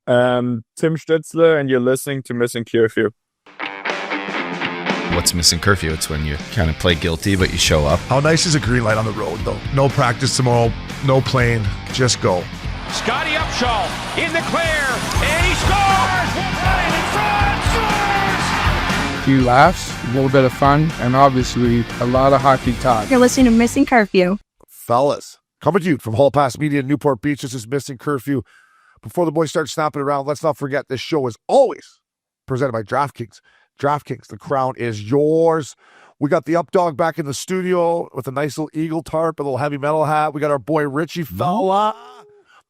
Tim Stutzle, and you're listening to Missin Curfew. What's Missin Curfew? It's when you kind of play guilty, but you show up. How nice is a green light on the road, though? No practice tomorrow, no plane, just go. Scotty Upshaw in the clear, and he scores! Right in front, scores! A few laughs, a little bit of fun, and obviously a lot of hockey talk. You're listening to Missin Curfew. Fellas, coming to you from Hall Pass Media in Newport Beach. This is Missin Curfew. Before the boys start snapping around, let's not forget this show is always presented by DraftKings. DraftKings, the crown is yours. We got the Up Dog back in the studio with a nice little eagle tarp, a little heavy metal hat. We got our boy Richie fella.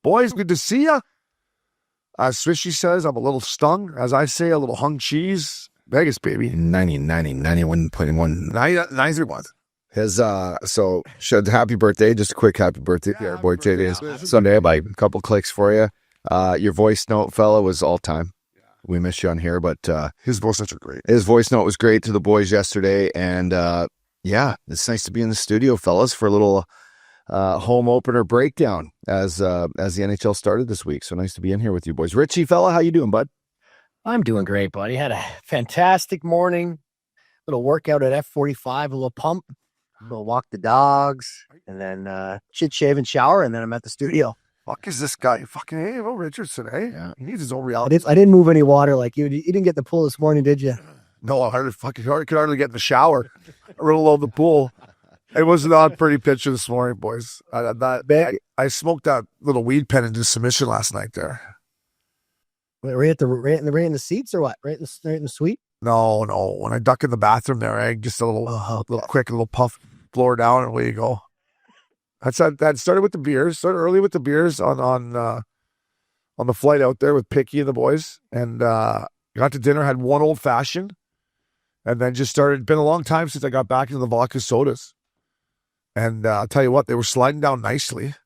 Boys, good to see ya. As Swishy says, I'm a little stung. As I say, a little hung cheese. Vegas, baby. 91.1. 931. His, so, happy birthday. Just a quick happy birthday. Yeah, our boy JD is Sunday. Like a couple clicks for you. Your voice note, fella, was all time. We missed you on here, but his voice notes are great. His voice note was great to the boys yesterday, and yeah, it's nice to be in the studio, fellas, for a little home opener breakdown as the NHL started this week. So nice to be in here with you boys. Richie, fella, how you doing, bud? I'm doing great, buddy. Had a fantastic morning. Little workout at F45, a little pump, a little walk the dogs, and then shit, shave, and shower, and then I'm at the studio. Fuck is this guy? Fucking Will Richardson, eh? Yeah. He needs his own reality. I didn't move any water like you. You didn't get the pool this morning, did you? No, I could hardly get in the shower. I roll over the pool. It was not a pretty picture this morning, boys. I smoked that little weed pen into submission last night there. Wait, right in the seats or what? Right in the suite? No. When I duck in the bathroom there, I just a little quick, a little puff, floor down, and away you go. That started with the beers. Started early with the beers on the flight out there with Picky and the boys, and got to dinner. Had one old fashioned, and then just started. Been a long time since I got back into the vodka sodas, and I'll tell you what, they were sliding down nicely,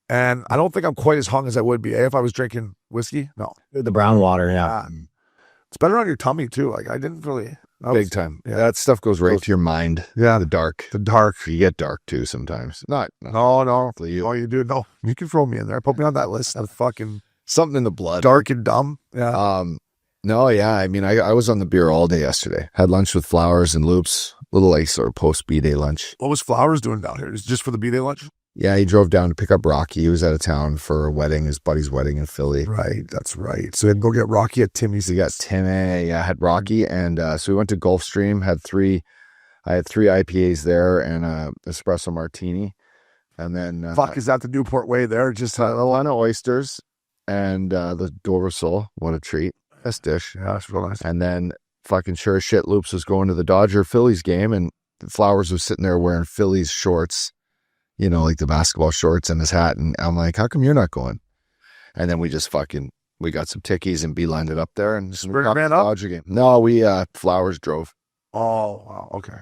and I don't think I'm quite as hung as I would be if I was drinking whiskey. No, the brown water, yeah. It's better on your tummy too. Like I didn't really. Big time. Yeah, that stuff goes right to your mind. Yeah, the dark. You get dark too sometimes. No. You do. No, you can throw me in there. Put me on that list of fucking something in the blood. Dark and dumb. Yeah. No, yeah. I mean, I was on the beer all day yesterday. Had lunch with Flowers and Loops. Little like sort of post B-Day lunch. What was Flowers doing down here? Is it just for the B-Day lunch? Yeah, he drove down to pick up Rocky. He was out of town for a wedding, his buddy's wedding in Philly. Right, that's right. So he had to go get Rocky at Timmy's. He got Timmy, yeah, had Rocky, and so we went to Gulfstream, I had three IPAs there and espresso martini, and then... is that the Newport way there? Just a line of oysters and the Dover sole. What a treat. Best dish. Yeah, that's real nice. And then fucking sure as shit, Loops was going to the Dodger-Phillies game, and Flowers was sitting there wearing Phillies shorts, you know, like the basketball shorts and his hat. And I'm like, how come you're not going? And then we just we got some tickies and beelined it up there and just ran up. Dodger game. No, Flowers drove. Oh, wow. Okay.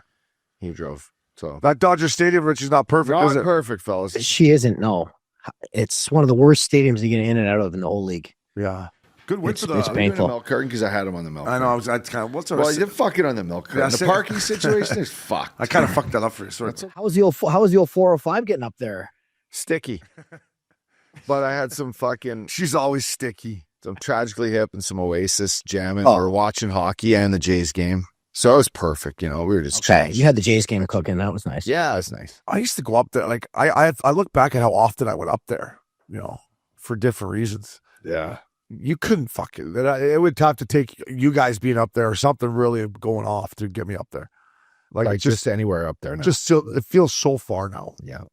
He drove. So that Dodger Stadium, Rich, is not perfect, is it? Perfect, fellas. She isn't, no. It's one of the worst stadiums to get in and out of in the whole league. Yeah. Good win for the It's painful. Milk carton because I had him on the milk. I know. I kind of. What's our? Well, you did fucking on the milk carton. Yeah, the parking situation is fucked. I kind of fucked that up for you. Sorry. How was the old 405 getting up there? Sticky. But I had some fucking. She's always sticky. Some Tragically Hip and some Oasis jamming. We were watching hockey and the Jays game. So it was perfect. You know, we were just. Okay. You had the Jays game cooking. That was nice. Yeah, it was nice. I used to go up there. Like I look back at how often I went up there, you know, for different reasons. Yeah. You couldn't fucking. It would have to take you guys being up there or something really going off to get me up there. Like just anywhere up there now. Just still, it feels so far now. Yeah.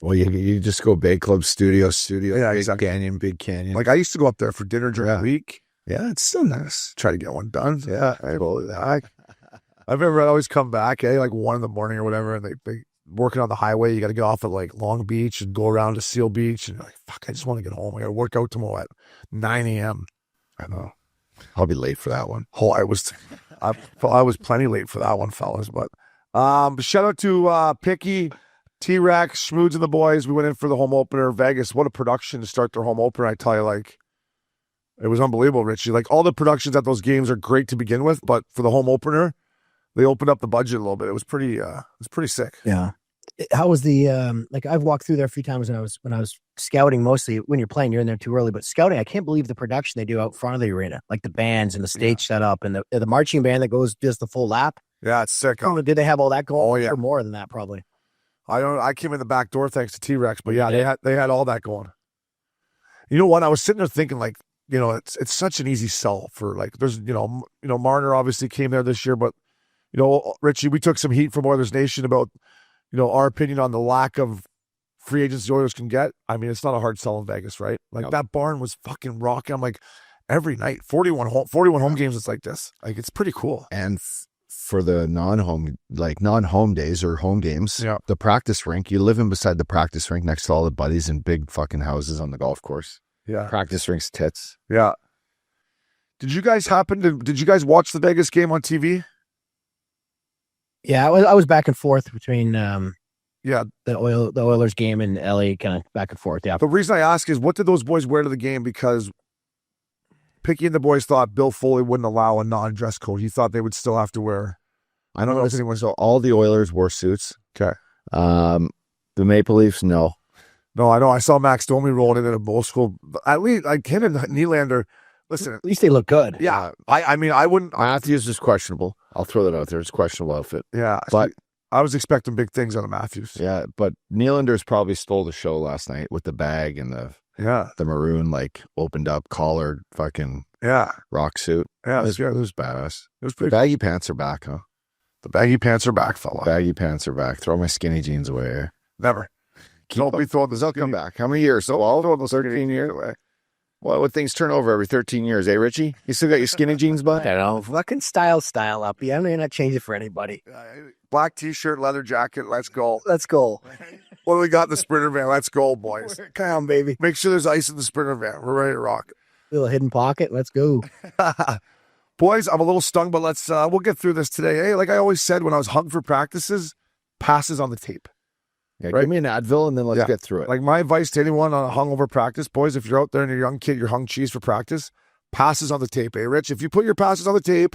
Well, you just go Bay Club Studio. Yeah, Big exactly. Big Canyon. Like I used to go up there for dinner during the week. Yeah, it's still nice. Try to get one done. Yeah, I remember I'd always come back, like 1 a.m. or whatever, and they working on the highway. You got to get off at like Long Beach and go around to Seal Beach, and you're like, fuck, I just want to get home. I got to work out tomorrow at 9 a.m. I know. I'll be late for that one. Oh, I was plenty late for that one, fellas. But shout out to Picky, T-Rex, Schmoods and the boys. We went in for the home opener. Vegas, what a production to start their home opener. I tell you, like, it was unbelievable, Richie. Like, all the productions at those games are great to begin with, but for the home opener, they opened up the budget a little bit. It was pretty sick. Yeah. How was the like? I've walked through there a few times when I was scouting. Mostly when you're playing, you're in there too early. But scouting, I can't believe the production they do out front of the arena, like the bands and the stage setup and the marching band that does the full lap. Yeah, it's sick. I don't know, did they have all that going? Oh, yeah. Or more than that, probably. I came in the back door thanks to T-Rex, but yeah, they had all that going. You know what? I was sitting there thinking, like, you know, it's such an easy sell for, like, there's, you know, Marner obviously came there this year, but, you know, Richie, we took some heat from Oilers Nation about, you know, our opinion on the lack of free agents the Oilers can get. I mean, it's not a hard sell in Vegas, right? Like, that barn was fucking rocking. I'm like, every night, 41 home games, it's like this. Like, it's pretty cool. And for the non-home days or home games, the practice rink, you live in beside the practice rink next to all the buddies in big fucking houses on the golf course. Yeah. Practice rinks tits. Yeah. Did you guys watch the Vegas game on TV? Yeah, I was back and forth between the Oilers game and LA, kind of back and forth. Yeah. The reason I ask is, what did those boys wear to the game? Because Picky and the boys thought Bill Foley wouldn't allow a non-dress code. He thought they would still have to wear. I don't know if anyone. So all the Oilers wore suits. Okay. The Maple Leafs, no. No, I know. I saw Max Domi rolling in a old school. At least, like, him and Nylander. Listen, at least they look good. Yeah. I mean, I wouldn't. Matthews is questionable. I'll throw that out there. It's a questionable outfit. Yeah. But I was expecting big things out of Matthews. Yeah, but Nylander's probably stole the show last night with the bag and the maroon, like, opened up collared fucking rock suit. Yeah, it was badass. It was pretty. The baggy pants are back, huh? The baggy pants are back, fella. Baggy pants are back. Throw my skinny jeans away. Never. Don't be throwing this. They'll come back. How many years? So all those 13 years away. Well, would things turn over every 13 years, eh, Richie? You still got your skinny jeans, bud? I don't know. Fucking style up. Yeah, I'm not changing for anybody. Black t-shirt, leather jacket. Let's go. Let's go. What do we got in the Sprinter van? Let's go, boys. Come on, baby. Make sure there's ice in the Sprinter van. We're ready to rock. Little hidden pocket. Let's go. Boys, I'm a little stung, but we'll get through this today. Hey, like I always said when I was hung for practices, passes on the tape. Yeah, right? Give me an Advil and then let's get through it. Like, my advice to anyone on a hungover practice, boys, if you're out there and you're a young kid, you're hung cheese for practice, passes on the tape. Hey, Rich, if you put your passes on the tape,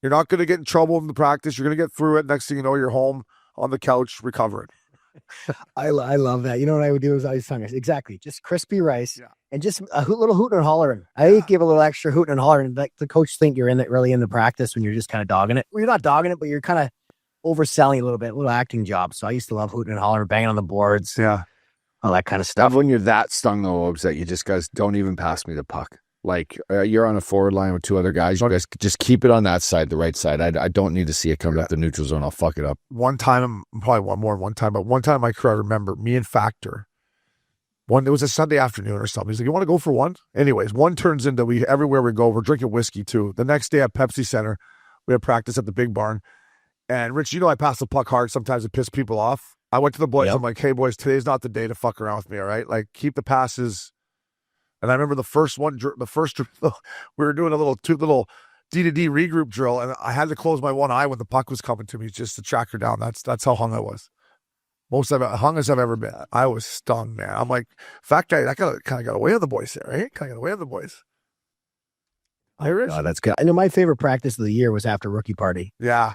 you're not going to get in trouble in the practice. You're going to get through it. Next thing you know, you're home on the couch recovering. I love that. You know what I would do is I was hungry. Exactly. Just crispy rice and just a little hooting and hollering. I give a little extra hooting and hollering. Like, the coach think you're really in the practice when you're just kind of dogging it. Well, you're not dogging it, but you're kind of overselling a little bit, a little acting job. So I used to love hooting and hollering, banging on the boards. Yeah. All that kind of stuff. When you're that stung, though, Obes, that you just guys don't even pass me the puck. Like, you're on a forward line with two other guys. You guys just keep it on that side, the right side. I don't need to see it come up the neutral zone. I'll fuck it up. One time in my career, I remember me and Factor. It was a Sunday afternoon or something. He's like, you want to go for one? Anyways, one turns into everywhere we go, we're drinking whiskey too. The next day at Pepsi Center, we had practice at the big barn. And Rich, you know I pass the puck hard. Sometimes it pisses people off. I went to the boys. I'm like, hey, boys, today's not the day to fuck around with me, all right? Like, keep the passes. And I remember the first we were doing a little D-to-D regroup drill, and I had to close my one eye when the puck was coming to me just to track her down. That's how hung I was. Most hung as I've ever been. I was stung, man. I'm like, fat guy, that kind of got away with the boys there, right? Kind of got away with the boys. Irish? Oh, that's good. I know my favorite practice of the year was after rookie party. Yeah.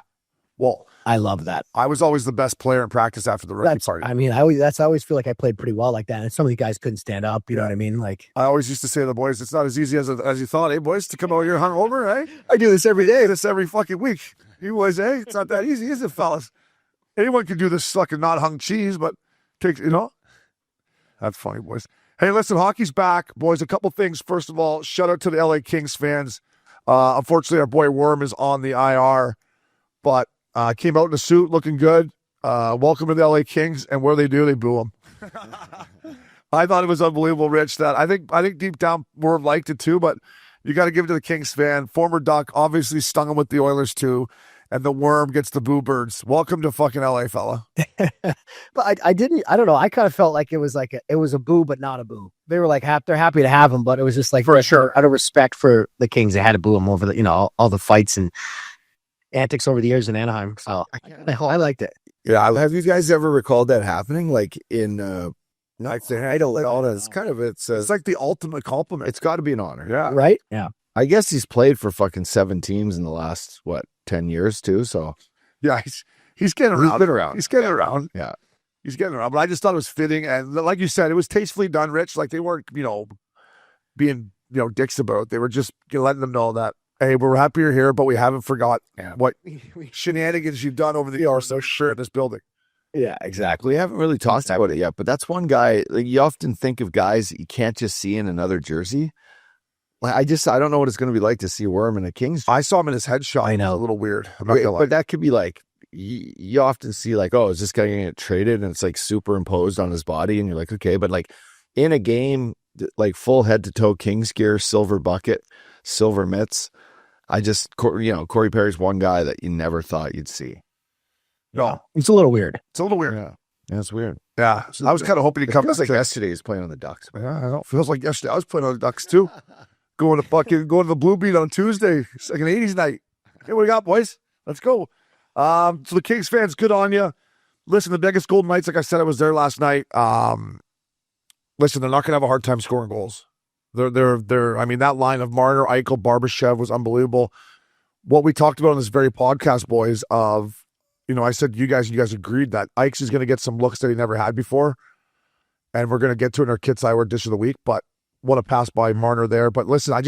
Well, I love that. I was always the best player in practice after the rookie party. I mean, I always feel like I played pretty well like that. And some of the guys couldn't stand up. You know what I mean? Like, I always used to say to the boys, it's not as easy as you thought, eh, boys, to come out here hungover, right? I do this every day. This every fucking week. You boys, eh? It's not that easy, is it, fellas? Anyone can do this fucking not hung cheese, but takes, That's funny, boys. Hey, listen, hockey's back, boys. A couple things. First of all, shout out to the LA Kings fans. Unfortunately, our boy Worm is on the IR, but came out in a suit, looking good. Welcome to the LA Kings, and what do? They boo him. I thought it was unbelievable, Rich. That I think deep down Worm liked it too, but you got to give it to the Kings fan. Former Duck obviously stung him with the Oilers too, and the Worm gets the boo birds. Welcome to fucking LA, fella. But I don't know. I kind of felt like it was a boo, but not a boo. They were like, they're happy to have him, but it was just like, for sure, out of respect for the Kings, they had to boo him over the, all the fights and antics over the years in Anaheim. So I liked it. Yeah. Have you guys ever recalled that happening? Like in, I don't like all that. It's kind of, it's like the ultimate compliment. It's got to be an honor. Yeah. Right? Yeah. I guess he's played for fucking 7 teams in the last, 10 years too. So yeah, he's getting around. He's been around. He's getting around. Yeah. He's getting around. But I just thought it was fitting. And like you said, it was tastefully done, Rich. Like they weren't, being, dicks about it. They were just letting them know that, hey, we're happy you're here, but we haven't forgot what shenanigans you've done over the years. So sure in this building. Yeah, exactly. We haven't really talked about it yet, but that's one guy. Like, you often think of guys that you can't just see in another jersey. Like, I don't know what it's going to be like to see Worm in a Kings. I saw him in his headshot. I know. A little weird. I'm not gonna lie. But that could be like, you often see like, oh, is this guy going to get traded? And it's like superimposed on his body. And you're like, okay, but like in a game, like full head to toe Kings gear, silver bucket, silver mitts. Corey Perry's one guy that you never thought you'd see. No, it's a little weird. It's a little weird. Yeah, it's weird. Yeah, I was kind of hoping he'd come. Feels like yesterday he's playing on the Ducks. Yeah, I know. Feels like yesterday I was playing on the Ducks too. going to the Blue Beat on Tuesday. It's like an 80s night. Hey, what do we got, boys? Let's go. So the Kings fans, good on you. Listen, the Vegas Golden Knights, like I said, I was there last night. Listen, they're not going to have a hard time scoring goals. I mean, that line of Marner, Eichel, Barbashev was unbelievable. What we talked about on this very podcast, boys, of, I said you guys agreed that Ikes is going to get some looks that he never had before. And we're going to get to it in our Kits Eyewear Dish of the Week. But what a pass by Marner there. But listen,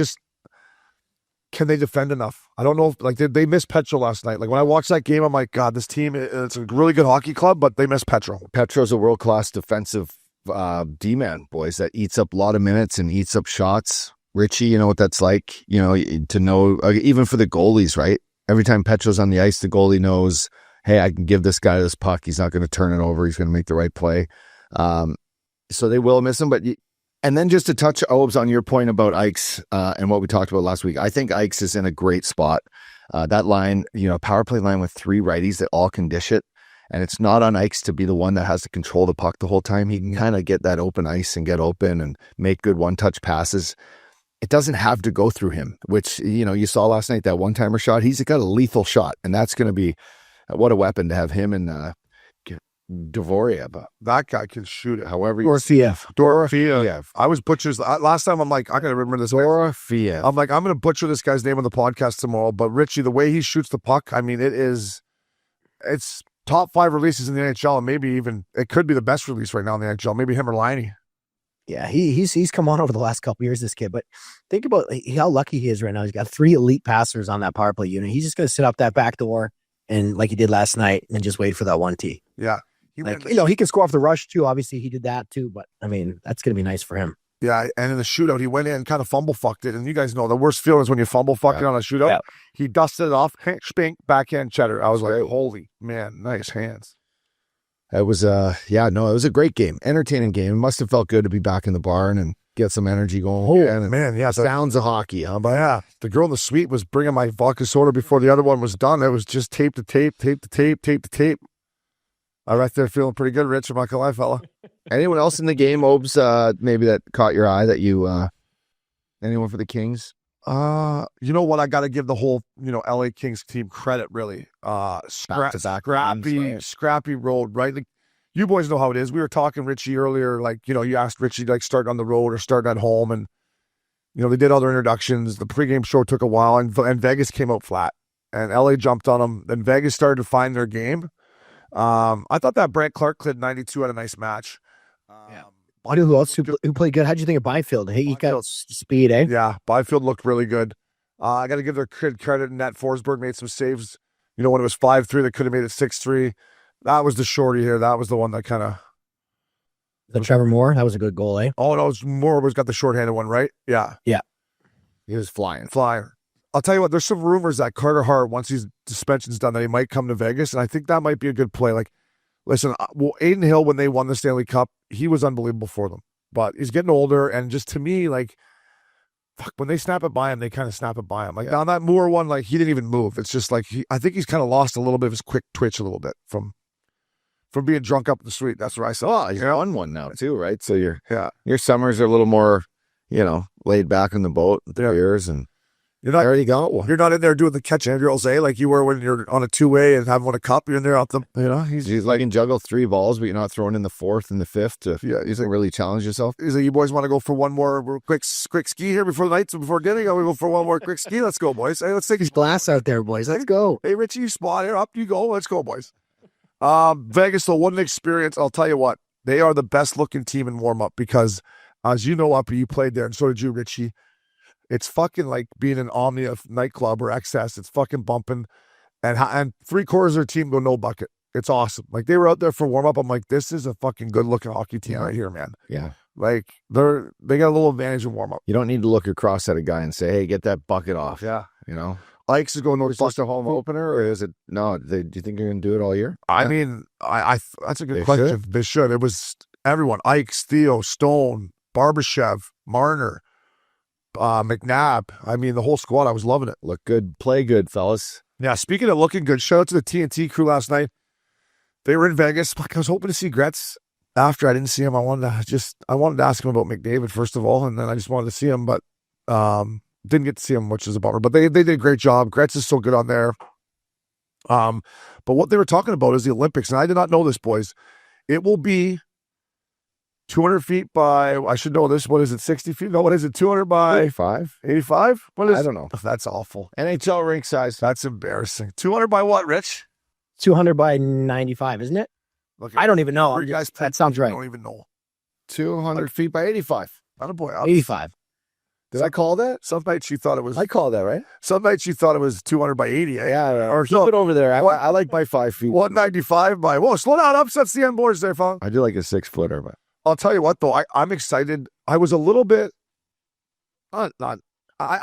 can they defend enough? I don't know if, they missed Petro last night. Like, when I watched that game, I'm like, God, this team, it's a really good hockey club, but they missed Petro. Petro's a world-class defensive D-man, boys, that eats up a lot of minutes and eats up shots. Richie, you know what that's like, to know, even for the goalies, right? Every time Petro's on the ice, the goalie knows, hey, I can give this guy this puck. He's not going to turn it over. He's going to make the right play. So they will miss him. And then just to touch, Obes, on your point about Ikes and what we talked about last week, I think Ikes is in a great spot. That line, power play line with three righties that all can dish it. And it's not on Ikes to be the one that has to control the puck the whole time. He can kind of get that open ice and get open and make good one-touch passes. It doesn't have to go through him, which, you saw last night, that one-timer shot. He's got a lethal shot, and that's going to be what a weapon to have him and Dvoria. But that guy can shoot it however. Dorofiev. I was butchers. Last time I'm like, I got to remember this. Dorofiev. I'm like, I'm going to butcher this guy's name on the podcast tomorrow. But Richie, the way he shoots the puck, I mean, it's top 5 releases in the NHL, and maybe even it could be the best release right now in the NHL. Maybe him or Liney. Yeah, he's come on over the last couple years, this kid. But think about how lucky he is right now. He's got 3 elite passers on that power play unit. He's just going to sit up that back door and like he did last night and just wait for that 1T. Yeah. He can score off the rush too. Obviously, he did that too. But I mean, that's going to be nice for him. Yeah, and in the shootout, he went in and kind of fumble fucked it. And you guys know the worst feeling is when you fumble fuck it on a shootout. Yeah. He dusted it off, spink, backhand cheddar. I was like, holy man, nice hands. It was it was a great game, entertaining game. It must have felt good to be back in the barn and get some energy going. Oh man, yeah, sounds of hockey, huh? But yeah, the girl in the suite was bringing my vodka soda before the other one was done. It was just tape to tape, tape to tape, tape to tape. I right there feeling pretty good, Rich. I'm not gonna lie, fella. Anyone else in the game, Obes, maybe that caught your eye that you, anyone for the Kings? You know what? I got to give the whole, LA Kings team credit, really. Scrappy road, right? Like, you boys know how it is. We were talking Richie earlier, like, you asked Richie to like start on the road or start at home. And, they did other introductions. The pregame show took a while and Vegas came out flat and LA jumped on them. Then Vegas started to find their game. I thought that Brant Clark kid 92 had a nice match. Who else who played good? How'd you think of Byfield? Hey, he got speed, eh? Yeah, Byfield looked really good. I got to give their credit in that Forsberg made some saves. When it was 5-3, they could have made it 6-3. That was the shorty here. That was the one that kind of... The Trevor Moore? That was a good goal, eh? Oh, no, Moore was got the shorthanded one, right? Yeah. Yeah. He was flying. Flyer. I'll tell you what, there's some rumors that Carter Hart, once his suspension's done, that he might come to Vegas, and I think that might be a good play. Like, listen, Aiden Hill, when they won the Stanley Cup, he was unbelievable for them. But he's getting older, and just to me, like, when they snap it by him, they kind of snap it by him. Like, on that Moore one, like, he didn't even move. It's just like, I think he's kind of lost a little bit of his quick twitch a little bit from being drunk up in the suite. That's what I saw. Oh, he's on one now, too, right? So your summers are a little more, laid back on the boat with the beers, and there you go. one. You're not in there doing the catch and drills, like you were when you're on a 2-way and having a cup. You're in there out the, he's like, can juggle 3 balls, but you're not throwing in the 4th and the 5th to he's like really challenge yourself. He's like, you boys want to go for one more quick ski here before the night, before dinner? We go for one more quick ski. Let's go, boys. Hey, let's take a glass out there, boys. Let's go. Hey, Richie, you spot here. Up you go. Let's go, boys. Vegas, though, what an experience. I'll tell you what, they are the best looking team in warm up because, as you know, Uppy, you played there, and so did you, Richie. It's fucking like being an Omnia nightclub or XS. It's fucking bumping, and 3/4 of their team go no bucket. It's awesome. Like, they were out there for warm up. I'm like, this is a fucking good looking hockey team right here, man. Yeah. Like, they got a little advantage in warm up. You don't need to look across at a guy and say, hey, get that bucket off. Yeah. You know? Ike's is going no Is this a home opener, or is it? No, do you think you're going to do it all year? I mean, I that's a good They question. should. They should. It was everyone: Ike's, Theo, Stone, Barbashev, Marner, McNabb. I mean, the whole squad. I was loving it. Look good, play good, fellas. Yeah. Speaking of looking good, shout out to the TNT crew last night. They were in Vegas. Fuck, I was hoping to see Gretz. After I didn't see him, I wanted to ask him about McDavid first of all, and then I just wanted to see him, but didn't get to see him, which is a bummer. But they did a great job. Gretz is so good on there. But what they were talking about is the Olympics, and I did not know this, boys. It will be 200 feet by, I should know this. What is it, 60 feet? No, what is it, 200 by 85? What is I don't know. That's awful. NHL rink size. That's embarrassing. 200 by what, Rich? 200 by 95, isn't it? Look, I don't even know. you guys That sounds I right. don't even know. 200 feet by 85. Not a boy. 85. Did I call that? Some nights you thought it was. I called that, right? Some nights you thought it was 200 by 80. Eh? Yeah. Or Keep it over there. I like my 5 feet. 195 by. Whoa, slow down. Upsets the end boards there, Fong. I do like a 6-footer, but I'll tell you what, though. I'm excited. I was a little bit. I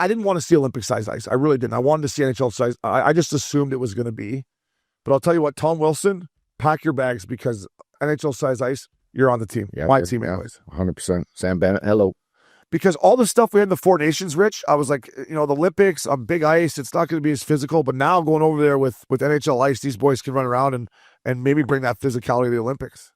didn't want to see Olympic size ice. I really didn't. I wanted to see NHL size. I just assumed it was going to be. But I'll tell you what, Tom Wilson, pack your bags because NHL size ice, you're on the team. yeah, My team, anyways. 100%. Sam Bennett, hello. Because all the stuff we had in the Four Nations, Rich, I was like, the Olympics on big ice, it's not going to be as physical. But now going over there with NHL ice, these boys can run around and maybe bring that physicality to the Olympics.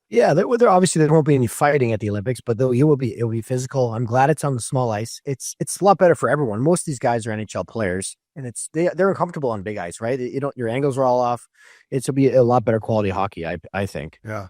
Yeah, there won't be any fighting at the Olympics, but though it'll be physical. I'm glad it's on the small ice. It's a lot better for everyone. Most of these guys are NHL players, and they're uncomfortable on big ice, right? Your angles are all off. It'll be a lot better quality hockey, I think. Yeah.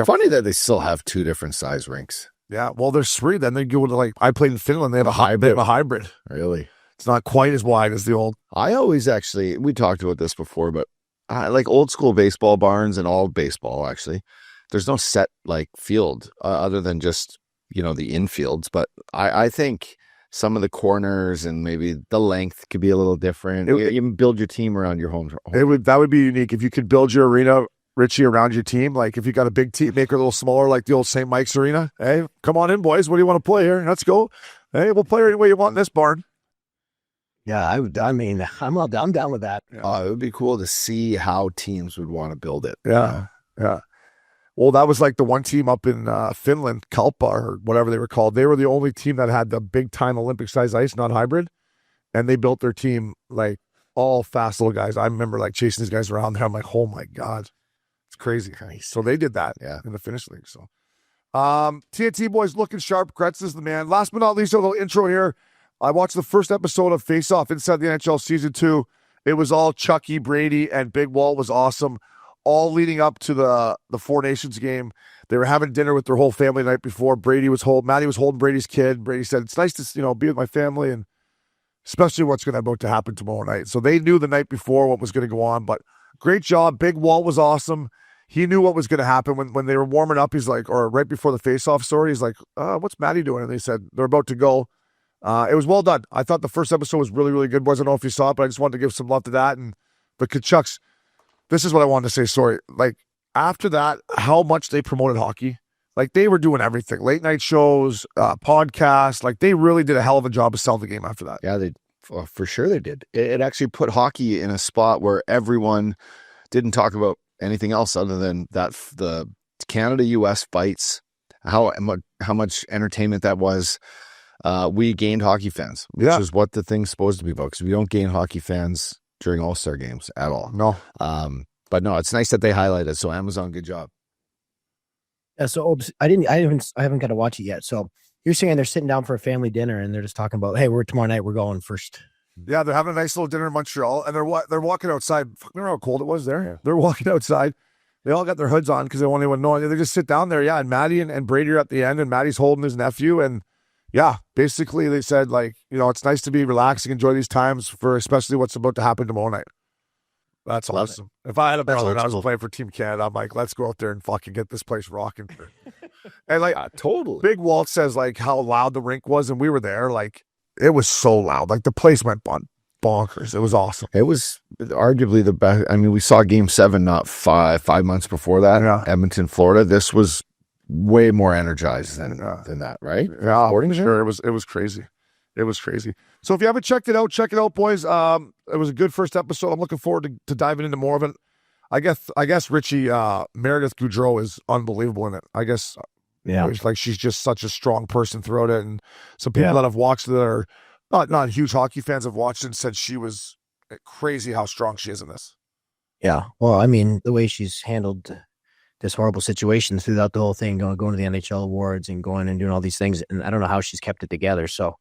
Funny that they still have 2 different size rinks. Yeah. Well, there's 3. Then they go to I played in Finland. They have a hybrid. Really? It's not quite as wide as the old. I always we talked about this before, but I like old school baseball barns and all baseball, actually. There's no set field other than just, the infields. But I think some of the corners and maybe the length could be a little different. You can build your team around your home. That would be unique if you could build your arena, Richie, around your team. Like if you got a big team, make it a little smaller, like the old St. Mike's arena. Hey, come on in, boys. What do you want to play here? Let's go. Hey, we'll play any way you want in this barn. Yeah, I'm down with that. It would be cool to see how teams would want to build it. Yeah. Well, that was like the one team up in Finland, Kalpa or whatever they were called. They were the only team that had the big time Olympic size ice, not hybrid. And they built their team all fast little guys. I remember chasing these guys around there. I'm like, oh my God, it's crazy. So they did that in the Finnish league. So TNT boys looking sharp. Gretz is the man. Last but not least, a little intro here. I watched the first episode of Faceoff Inside the NHL Season 2. It was all Chucky, Brady, and Big Walt was awesome. All leading up to the Four Nations game. They were having dinner with their whole family the night before. Matty was holding Brady's kid. Brady said, it's nice to, be with my family and especially what's about to happen tomorrow night. So they knew the night before what was going to go on, but great job. Big Walt was awesome. He knew what was going to happen when they were warming up. He's like, or right before the face-off story, he's like, what's Matty doing? And they said, they're about to go. It was well done. I thought the first episode was really, really good. Boys, I don't know if you saw it, but I just wanted to give some love to that. And the Kachucks, this is what I wanted to say. Sorry. After that, how much they promoted hockey. They were doing everything. Late night shows, podcasts. They really did a hell of a job of selling the game after that. Yeah, for sure they did. It actually put hockey in a spot where everyone didn't talk about anything else other than the Canada-US fights, how much entertainment that was. We gained hockey fans, which is what the thing's supposed to be about, because we don't gain hockey fans during All-Star games at all. No. But no, it's nice that they highlighted. So Amazon, good job. Yeah. So I haven't got to watch it yet. So you're saying they're sitting down for a family dinner and they're just talking about, hey, tomorrow night we're going first. Yeah, they're having a nice little dinner in Montreal, and they're walking outside. Remember how cold it was there? Yeah. They're walking outside. They all got their hoods on because they won't even know. They just sit down there. Yeah, and Matty and Brady are at the end, and Matty's holding his nephew, and yeah, basically they said it's nice to be relaxing, enjoy these times for especially what's about to happen tomorrow night. That's Love awesome. If I had a That's brother and I old was school. playing for Team Canada, I'm like, let's go out there and fucking get this place rocking. And like, Totally. Big Walt says like how loud the rink was, and we were there. Like, it was so loud. Like the place went bonkers. It was awesome. It was arguably the best. I mean, we saw Game 7 not five months before that. Yeah. Edmonton, Florida. This was way more energized than that, right? Yeah, Sporting sure. It was crazy. It was crazy. So if you haven't checked it out, check it out, boys. It was a good first episode. I'm looking forward to diving into more of it. I guess Richie Meredith Goudreau is unbelievable in it. I guess it's like she's just such a strong person throughout it, and some people that have watched it that are not huge hockey fans have watched it and said she was crazy how strong she is in this. Yeah. Well, I mean, the way she's handled this horrible situation throughout the whole thing, going to the NHL awards and going and doing all these things, and I don't know how she's kept it together. So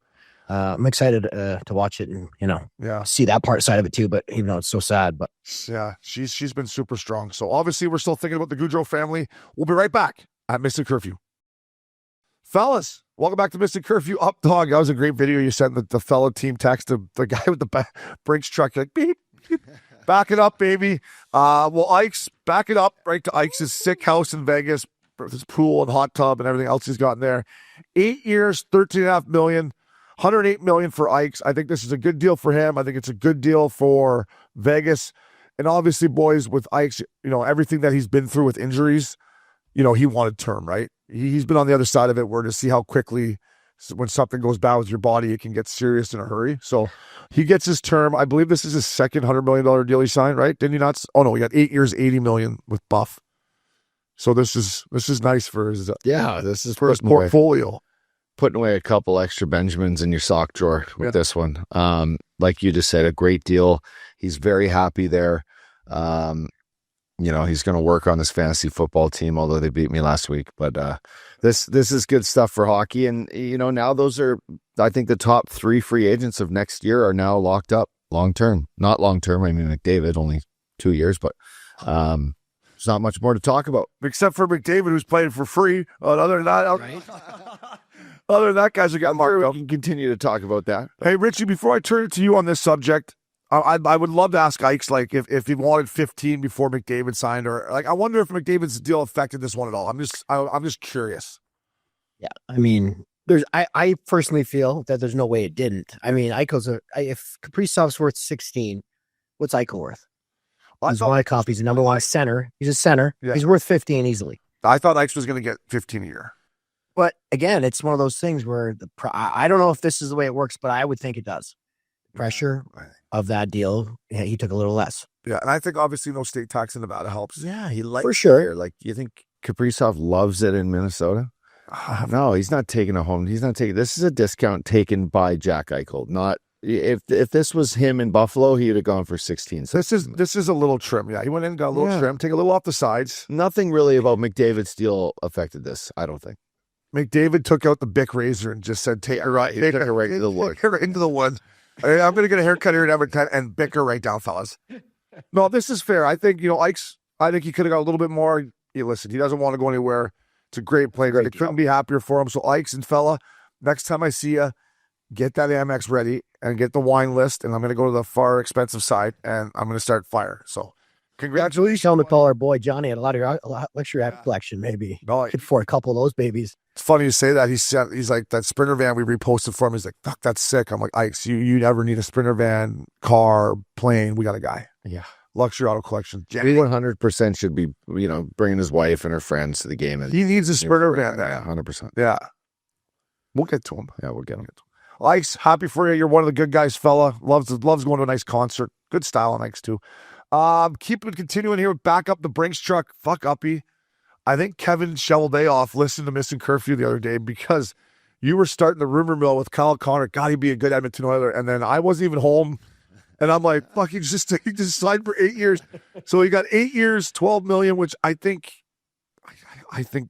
I'm excited to watch it and see that side of it too. But even though it's so sad, but yeah, she's been super strong. So obviously we're still thinking about the Goudreau family. We'll be right back at Missin Curfew. Fellas, welcome back to Missin Curfew. Up Dog. That was a great video you sent the fellow team text to the guy with the Brinks truck. Like, beep, beep. Back it up, baby. Well, Ike's, back it up right to Ike's sick house in Vegas, his pool and hot tub and everything else he's got in there. 8 years, $13.5 million, $108 million for Ike's. I think this is a good deal for him. I think it's a good deal for Vegas. And obviously, boys, with Ike's, everything that he's been through with injuries, he wanted term, right? He's been on the other side of it, where to see how quickly, when something goes bad with your body, it can get serious in a hurry. So he gets his term. I believe this is his second $100 million deal he signed, right? Didn't he not? Oh no, he got 8 years, $80 million with Buff. So this is nice for his this is for his portfolio. Putting away a couple extra Benjamins in your sock drawer with this one. Like you just said, a great deal. He's very happy there. He's going to work on his fantasy football team, although they beat me last week. But this is good stuff for hockey. And, now those are, I think the top 3 free agents of next year are now locked up long-term. Not long-term. I mean, McDavid, only 2 years, but there's not much more to talk about. Except for McDavid, who's playing for free. Other than that, other than that, guys are getting marked up. We can continue to talk about that. Hey, Richie, before I turn it to you on this subject, I would love to ask Ike's, like, if he wanted 15 before McDavid signed, or like, I wonder if McDavid's deal affected this one at all. I'm just curious. yeah, I mean, I personally feel that there's no way it didn't. I mean, if Kaprizov's worth 16, what's Eichel worth? He's one copy. He's the number one center. He's a center. Yeah. He's worth 15 easily. I thought Ike's was going to get 15 a year. But again, it's one of those things where I don't know if this is the way it works, but I would think it does. Pressure of that deal, he took a little less. Yeah, and I think obviously no state tax in Nevada helps. Yeah, he likes For sure. Like, you think Kaprizov loves it in Minnesota? No, he's not taking a home. He's not taking. This is a discount taken by Jack Eichel. Not if this was him in Buffalo, he would have gone for 16. So This is a little trim. Yeah, he went in and got a little trim, take a little off the sides. nothing really about McDavid's deal affected this. I don't think. McDavid took out the Bic razor and just said, take her right Take her right to the wood. Take her into the wood. Hey, I'm going to get a haircut here in Edmonton and Bic her right down, fellas. No, this is fair. I think, Ike's, I think he could have got a little bit more. Listen, he doesn't want to go anywhere. It's a great play. They couldn't be happier for him. So Ike's and fella, next time I see you, get that Amex ready and get the wine list. And I'm going to go to the far expensive side and I'm going to start fire. So congratulations. Tell him to call our boy Johnny at a lot of luxury collection, maybe. No, Get for a couple of those babies. it's funny you say that. He's like, that Sprinter van we reposted for him. He's like, fuck, that's sick. I'm like, Ike's, you never need a Sprinter van, car, plane. We got a guy. Yeah. Luxury auto collection. 100% should be, bringing his wife and her friends to the game. And He needs a Sprinter van. Yeah, 100%. Yeah. We'll get to him. Yeah, we'll get him. Ike's, happy for you. You're one of the good guys, fella. Loves going to a nice concert. Good style on Ike's too. Keep it continuing here. Back up the Brinks truck. Fuck uppy. I think Kevin Sheveldayoff listened to Missin Curfew the other day because you were starting the rumor mill with Kyle Connor. God, he'd be a good Edmonton Oiler. And then I wasn't even home. And I'm like, fuck, he just signed for 8 years. So he got 8 years, $12 million, which I think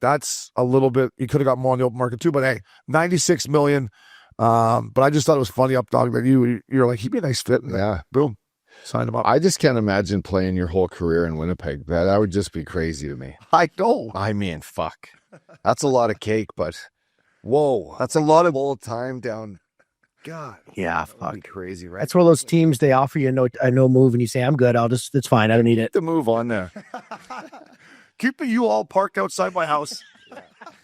that's a little bit. He could have got more on the open market too. But hey, $96 million. But I just thought it was funny, up dog, that you're like, he'd be a nice fit. And Yeah. boom, signed him up. I just can't imagine playing your whole career in Winnipeg. That would just be crazy to me. I know. I mean, fuck. That's a lot of cake, but whoa. That's a lot of whole time down God. Yeah, That'd fuck. be crazy, right? That's one of those teams they offer you a no move, and you say, "I'm good. It's fine. I don't need it." The move on there. Keep the U-Haul parked outside my house.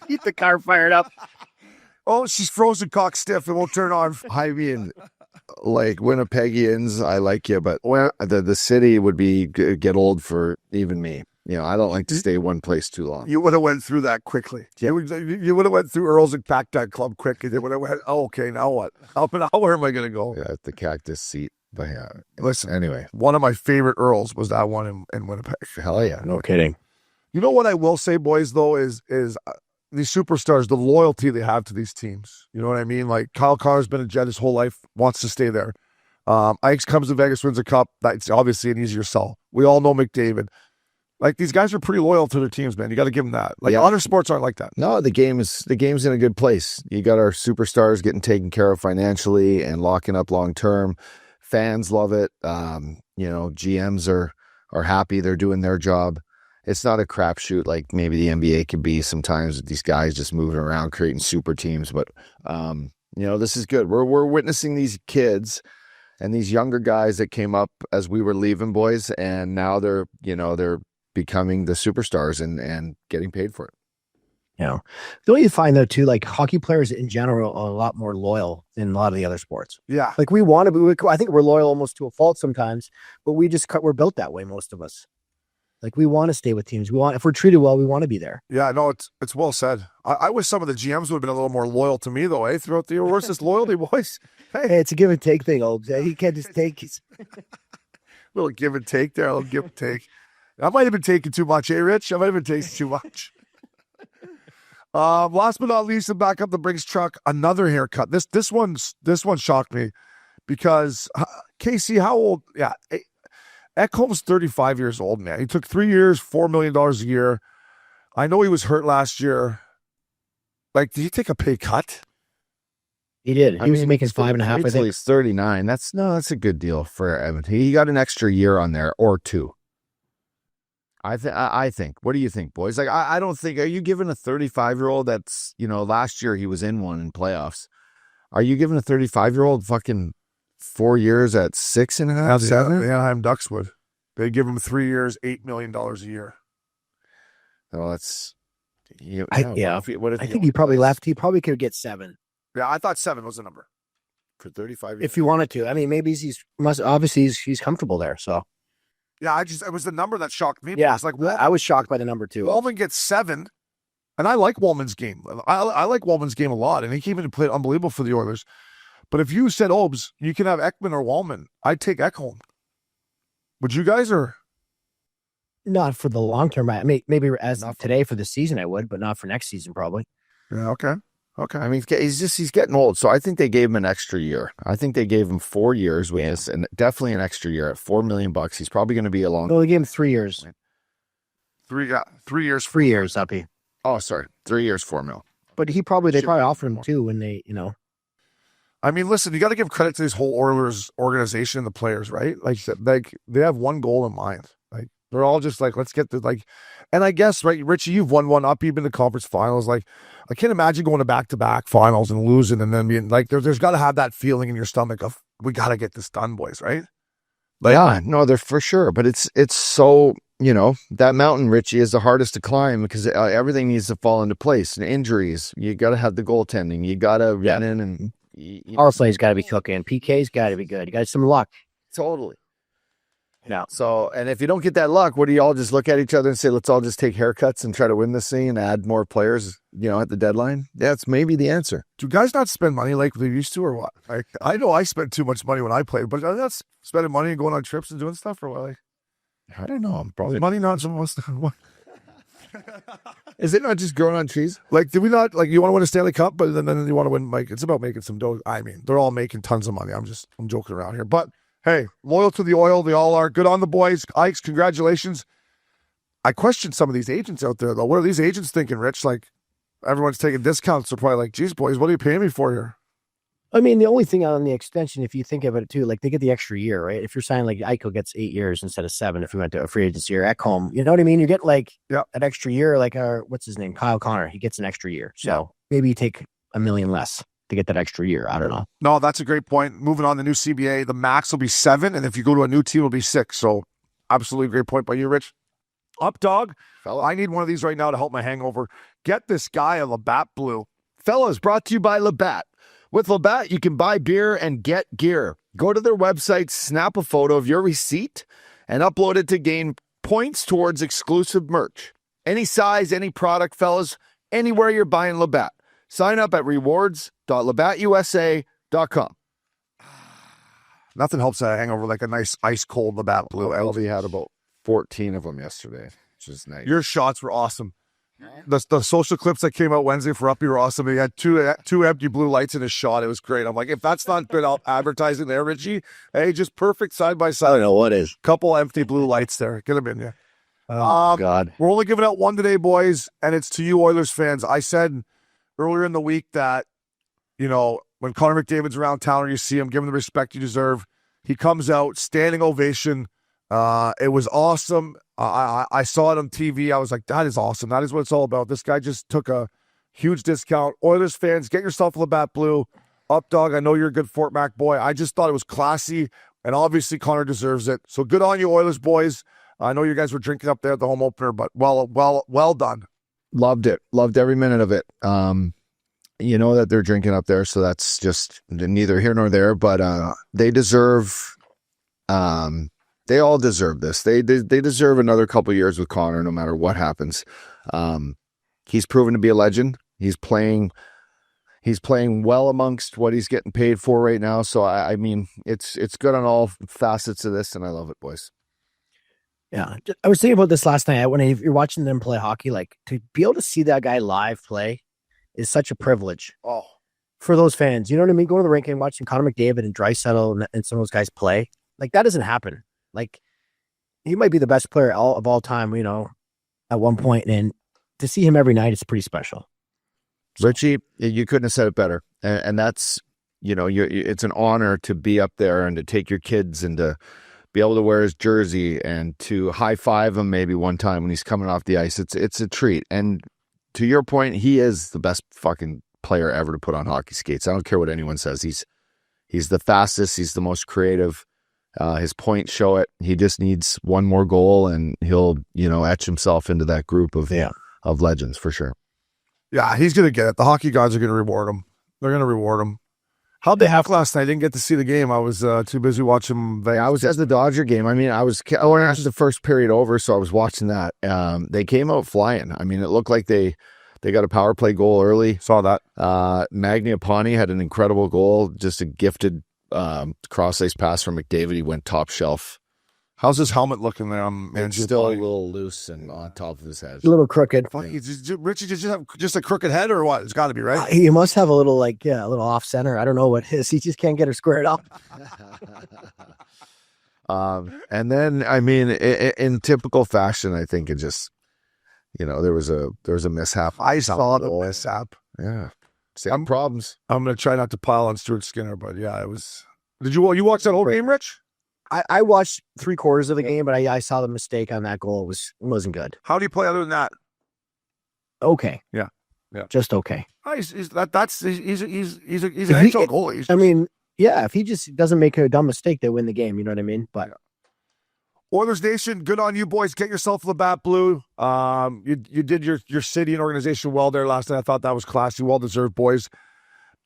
Keep the car fired up. Oh, she's frozen cock stiff. It won't turn on. I mean, like Winnipegians, I like you, but the city would get old for even me. You know, I don't like to stay one place too long. You would have went through that quickly. Yeah. You would have went through Earls and Pack that club quick. And they would have went, oh, okay, now what? Where am I going to go? Yeah, at the cactus seat. But yeah, Listen, anyway, one of my favorite Earls was that one in Winnipeg. hell yeah. No kidding. You know what I will say, boys, though, is these superstars, the loyalty they have to these teams. You know what I mean? Like Kyle Connor's been a Jet his whole life, wants to stay there. Eichel comes to Vegas, wins a cup. That's obviously an easier sell. We all know McDavid. Like, these guys are pretty loyal to their teams, man. You got to give them that. Like, other sports aren't like that. No, the game's in a good place. You got our superstars getting taken care of financially and locking up long term. Fans love it. You know, GMs are happy. They're doing their job. It's not a crapshoot like maybe the NBA can be sometimes with these guys just moving around creating super teams. But you know, this is good. We're witnessing these kids and these younger guys that came up as we were leaving, boys, and now they're becoming the superstars and getting paid for it. You know, don't you find though too, like hockey players in general are a lot more loyal than a lot of the other sports. Yeah. Like we want to be, I think we're loyal almost to a fault sometimes, but we're built that way, most of us. Like we want to stay with teams. If we're treated well, we want to be there. Yeah, no, it's well said. I wish some of the GMs would have been a little more loyal to me, though, eh? Throughout the year. Where's this loyalty, boys? Hey, it's a give and take thing, Obes. He can't just take his... Little give and take there, a little give and take. I might have been taking too much, eh, Rich? I might have been taking too much. Last but not least, the back up the Briggs truck, another haircut. This one shocked me because Casey, how old? Yeah, Ekholm's 35 years old, man. He took 3 years, $4 million a year. I know he was hurt last year. Like, did he take a pay cut? He did. He was making 5.5. I think he's 39. That's a good deal for Edmonton. He got an extra year on there or two. I think. What do you think, boys? Like, I don't think. Are you giving a 35-year-old that's, you know, last year he was in one in playoffs? Are you giving a 35-year-old fucking 4 years at 6.5, 7? The Anaheim Ducks would. They give him 3 years, $8 million a year. Well, that's. I think he probably left. He probably could get 7. Yeah, I thought 7 was the number for 35 years. If you wanted to. I mean, maybe he's comfortable there. So. Yeah, it was the number that shocked me. Yeah, it's like I was shocked by the number too. Wallman gets 7, and I like Wallman's game. I like Wallman's game a lot, and he came in and played unbelievable for the Oilers. But if you said, Obes, you can have Ekman or Wallman, I'd take Ekholm. Would you guys, or? Not for the long term. I mean, maybe as of today for the season, I would, but not for next season, probably. Yeah, okay. I mean, he's getting old, so I think they gave him an extra year. I think they gave him 4 years with this, and definitely an extra year at $4 million. He's probably going to be a long. No, they gave him 3 years. 3 years. 3 years, Uppy. Oh, sorry, 3 years, $4 million. But they probably offered him too when they, you know. I mean, listen, you got to give credit to this whole Oilers organization and the players, right? Like they have one goal in mind. Like they're all just like, let's get the and I guess, right, Richie, you've won one up, you've been to conference finals. Like, I can't imagine going to back-to-back finals and losing and then being like, there's got to have that feeling in your stomach of, we got to get this done, boys, right? Like, yeah, no, they're for sure. But it's so, you know, that mountain, Richie, is the hardest to climb because everything needs to fall into place. And injuries, you got to have the goaltending. You got to run in and... Power play's got to be cooking. PK's got to be good. You got some luck. Totally. Yeah. So, and if you don't get that luck, what do you all just look at each other and say, let's all just take haircuts and try to win this thing and add more players, you know, at the deadline? That's maybe the answer. Do guys not spend money like they used to or what? Like, I know I spent too much money when I played, but that's spending money and going on trips and doing stuff or what? Like, I don't know. I'm probably money not so much. Is it not just growing on trees? Like, did we not, like, you want to win a Stanley Cup, but then you want to win, like, it's about making some dough. I mean, they're all making tons of money. I'm joking around here. But, hey, loyal to the oil. They all are. Good on the boys. Ikes, congratulations. I question some of these agents out there, though. What are these agents thinking, Rich? Like, everyone's taking discounts. They're probably like, geez, boys, what are you paying me for here? I mean, the only thing on the extension, if you think of it too, like they get the extra year, right? If you're signing like Eichel gets 8 years instead of 7, if you went to a free agency or Ekholm, you know what I mean? You get like an extra year, like what's his name? Kyle Connor. He gets an extra year. So maybe you take $1 million less. to get that extra year. I don't know. No, that's a great point. Moving on, the new CBA, the max will be 7, and if you go to a new team, it'll be 6. So absolutely great point by you, Rich. Up, dog. Fella. I need one of these right now to help my hangover. Get this guy a Labatt Blue. Fellas, brought to you by Labatt. With Labatt, you can buy beer and get gear. Go to their website, snap a photo of your receipt, and upload it to gain points towards exclusive merch. Any size, any product, fellas, anywhere you're buying Labatt. Sign up at rewards.labattusa.com. Nothing helps a hangover like a nice ice cold Labatt Blue. LV had about 14 of them yesterday, which is nice. Your shots were awesome. The social clips that came out Wednesday for Uppy were awesome. He had two empty blue lights in his shot. It was great. I'm like, if that's not good advertising there, Richie, hey, just perfect side by side. I don't know what is. Couple empty blue lights there. Get them in there. Oh, God. We're only giving out one today, boys, and it's to you Oilers fans. I said earlier in the week that, you know, when Connor McDavid's around town or you see him, give him the respect you deserve. He comes out, standing ovation. It was awesome. I saw it on TV. I was like, that is awesome. That is what it's all about. This guy just took a huge discount. Oilers fans, get yourself a Labatt Blue. Up, dog. I know you're a good Fort Mac boy. I just thought it was classy, and obviously Connor deserves it. So good on you, Oilers boys. I know you guys were drinking up there at the home opener, but well done. Loved it. Loved every minute of it. You know that they're drinking up there, so that's just neither here nor there, but they deserve they all deserve this. They deserve another couple years with Connor, no matter what happens. He's proven to be a legend. He's playing well amongst what he's getting paid for right now. So I mean, it's good on all facets of this, and I love it, boys. Yeah, I was thinking about this last night. When you're watching them play hockey, like to be able to see that guy live play is such a privilege. Oh, for those fans, you know what I mean? Going to the rink and watching Connor McDavid and Draisaitl and some of those guys play, like that doesn't happen. Like he might be the best player of all time, you know, at one point, and to see him every night is pretty special. Richie, you couldn't have said it better, and that's, you know, it's an honor to be up there and to take your kids and to be able to wear his jersey and to high five him maybe one time when he's coming off the ice. It's a treat. And to your point, he is the best fucking player ever to put on hockey skates. I don't care what anyone says. He's the fastest. He's the most creative. His points show it. He just needs one more goal, and he'll, you know, etch himself into that group of legends for sure. Yeah, he's gonna get it. The hockey gods are gonna reward him. They're gonna reward him. How'd they have last night? I didn't get to see the game. I was too busy watching. I was at the Dodger game. I mean, I was the first period over, so I was watching that. They came out flying. I mean, it looked like they got a power play goal early. Saw that. Magniapane had an incredible goal, just a gifted cross-ice pass from McDavid. He went top shelf. How's his helmet looking there? It's still a little loose and on top of his head. A little crooked. Richie, did you have just a crooked head or what? It's got to be, right? He must have a little, a little off center. I don't know what it is. He just can't get her squared up. And then, I mean, in typical fashion, I think it just, you know, there was a mishap. I saw the mishap. Yeah. Same problems. I'm going to try not to pile on Stuart Skinner, but yeah, it was. Did you watch that whole game, Rich? I watched 3/4 of the game, but I saw the mistake on that goal. It wasn't good. How do you play other than that? Okay. Yeah. Just okay. He's an NHL goalie. I mean, yeah, if he just doesn't make a dumb mistake, they win the game. You know what I mean? But Oilers Nation, good on you boys. Get yourself a Labatt Blue. You did your city and organization well there last night. I thought that was classy. Well deserved, boys.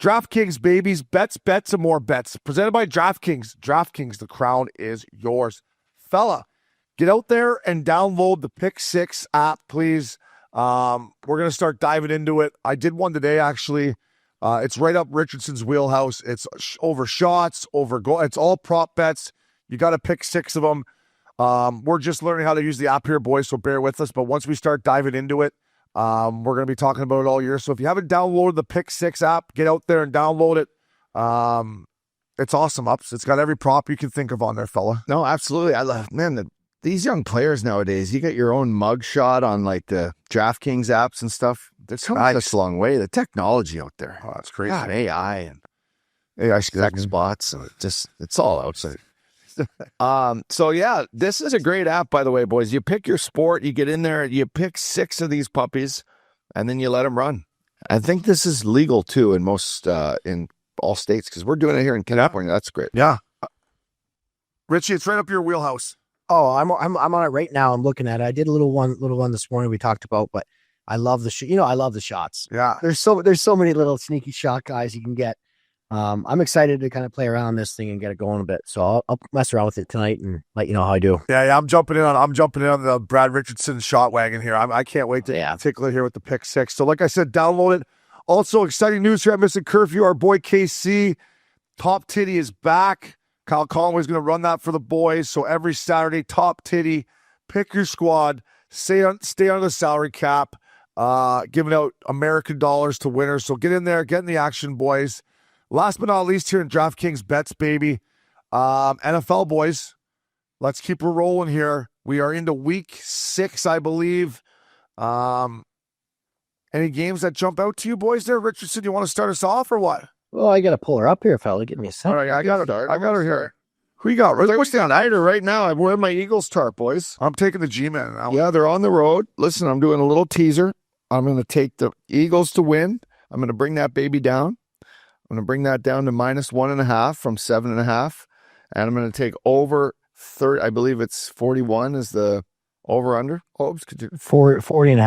DraftKings, babies. Bets, and more bets. Presented by DraftKings. DraftKings, the crown is yours. Fella, get out there and download the Pick 6 app, please. We're going to start diving into it. I did one today, actually. It's right up Richardson's wheelhouse. It's over shots, over goal. It's all prop bets. You got to pick 6 of them. We're just learning how to use the app here, boys, so bear with us. But once we start diving into it, we're going to be talking about it all year. So if you haven't downloaded the Pick 6 app, get out there and download it. It's awesome, Ups. It's got every prop you can think of on there, fella. No, absolutely. I love, these young players nowadays, you get your own mug shot on like the DraftKings apps and stuff. There's come such a long way. The technology out there. Oh, that's crazy. God, AI and AI spots. And it's all outside. So yeah, this is a great app, by the way, boys. You pick your sport, you get in there, you pick 6 of these puppies, and then you let them run. I think this is legal too in most in all states because we're doing it here in California. That's great. Yeah. Richie, it's right up your wheelhouse. Oh, I'm on it right now. I'm looking at it. I did a little one this morning we talked about, but I love the I love the shots. Yeah. There's so many little sneaky shot guys you can get. I'm excited to kind of play around this thing and get it going a bit. So I'll mess around with it tonight and let you know how I do. Yeah. I'm jumping in on the Brad Richardson shot wagon here. I can't wait to tickle it here with the pick 6. So like I said, download it. Also, exciting news here at Missin Curfew. Our boy KC, Top Titty is back. Kyle Conway's going to run that for the boys. So every Saturday, Top Titty, pick your squad, stay under the salary cap, giving out American dollars to winners. So get in there, get in the action, boys. Last but not least here in DraftKings Bets, baby. NFL boys, let's keep her rolling here. We are into week 6, I believe. Any games that jump out to you boys there? Richardson, you want to start us off or what? Well, I got to pull her up here, fella. Give me a second. All right, I got her here. Who you got? What's down Ida right now? I'm wearing my Eagles tarp, boys. I'm taking the G-Men. Yeah, they're on the road. Listen, I'm doing a little teaser. I'm going to take the Eagles to win. I'm going to bring that baby down. I'm going to bring that down to -1.5 from 7.5. And I'm going to take over 30. I believe it's 41 is the over-under. Oops, could you? 40.5. 40 and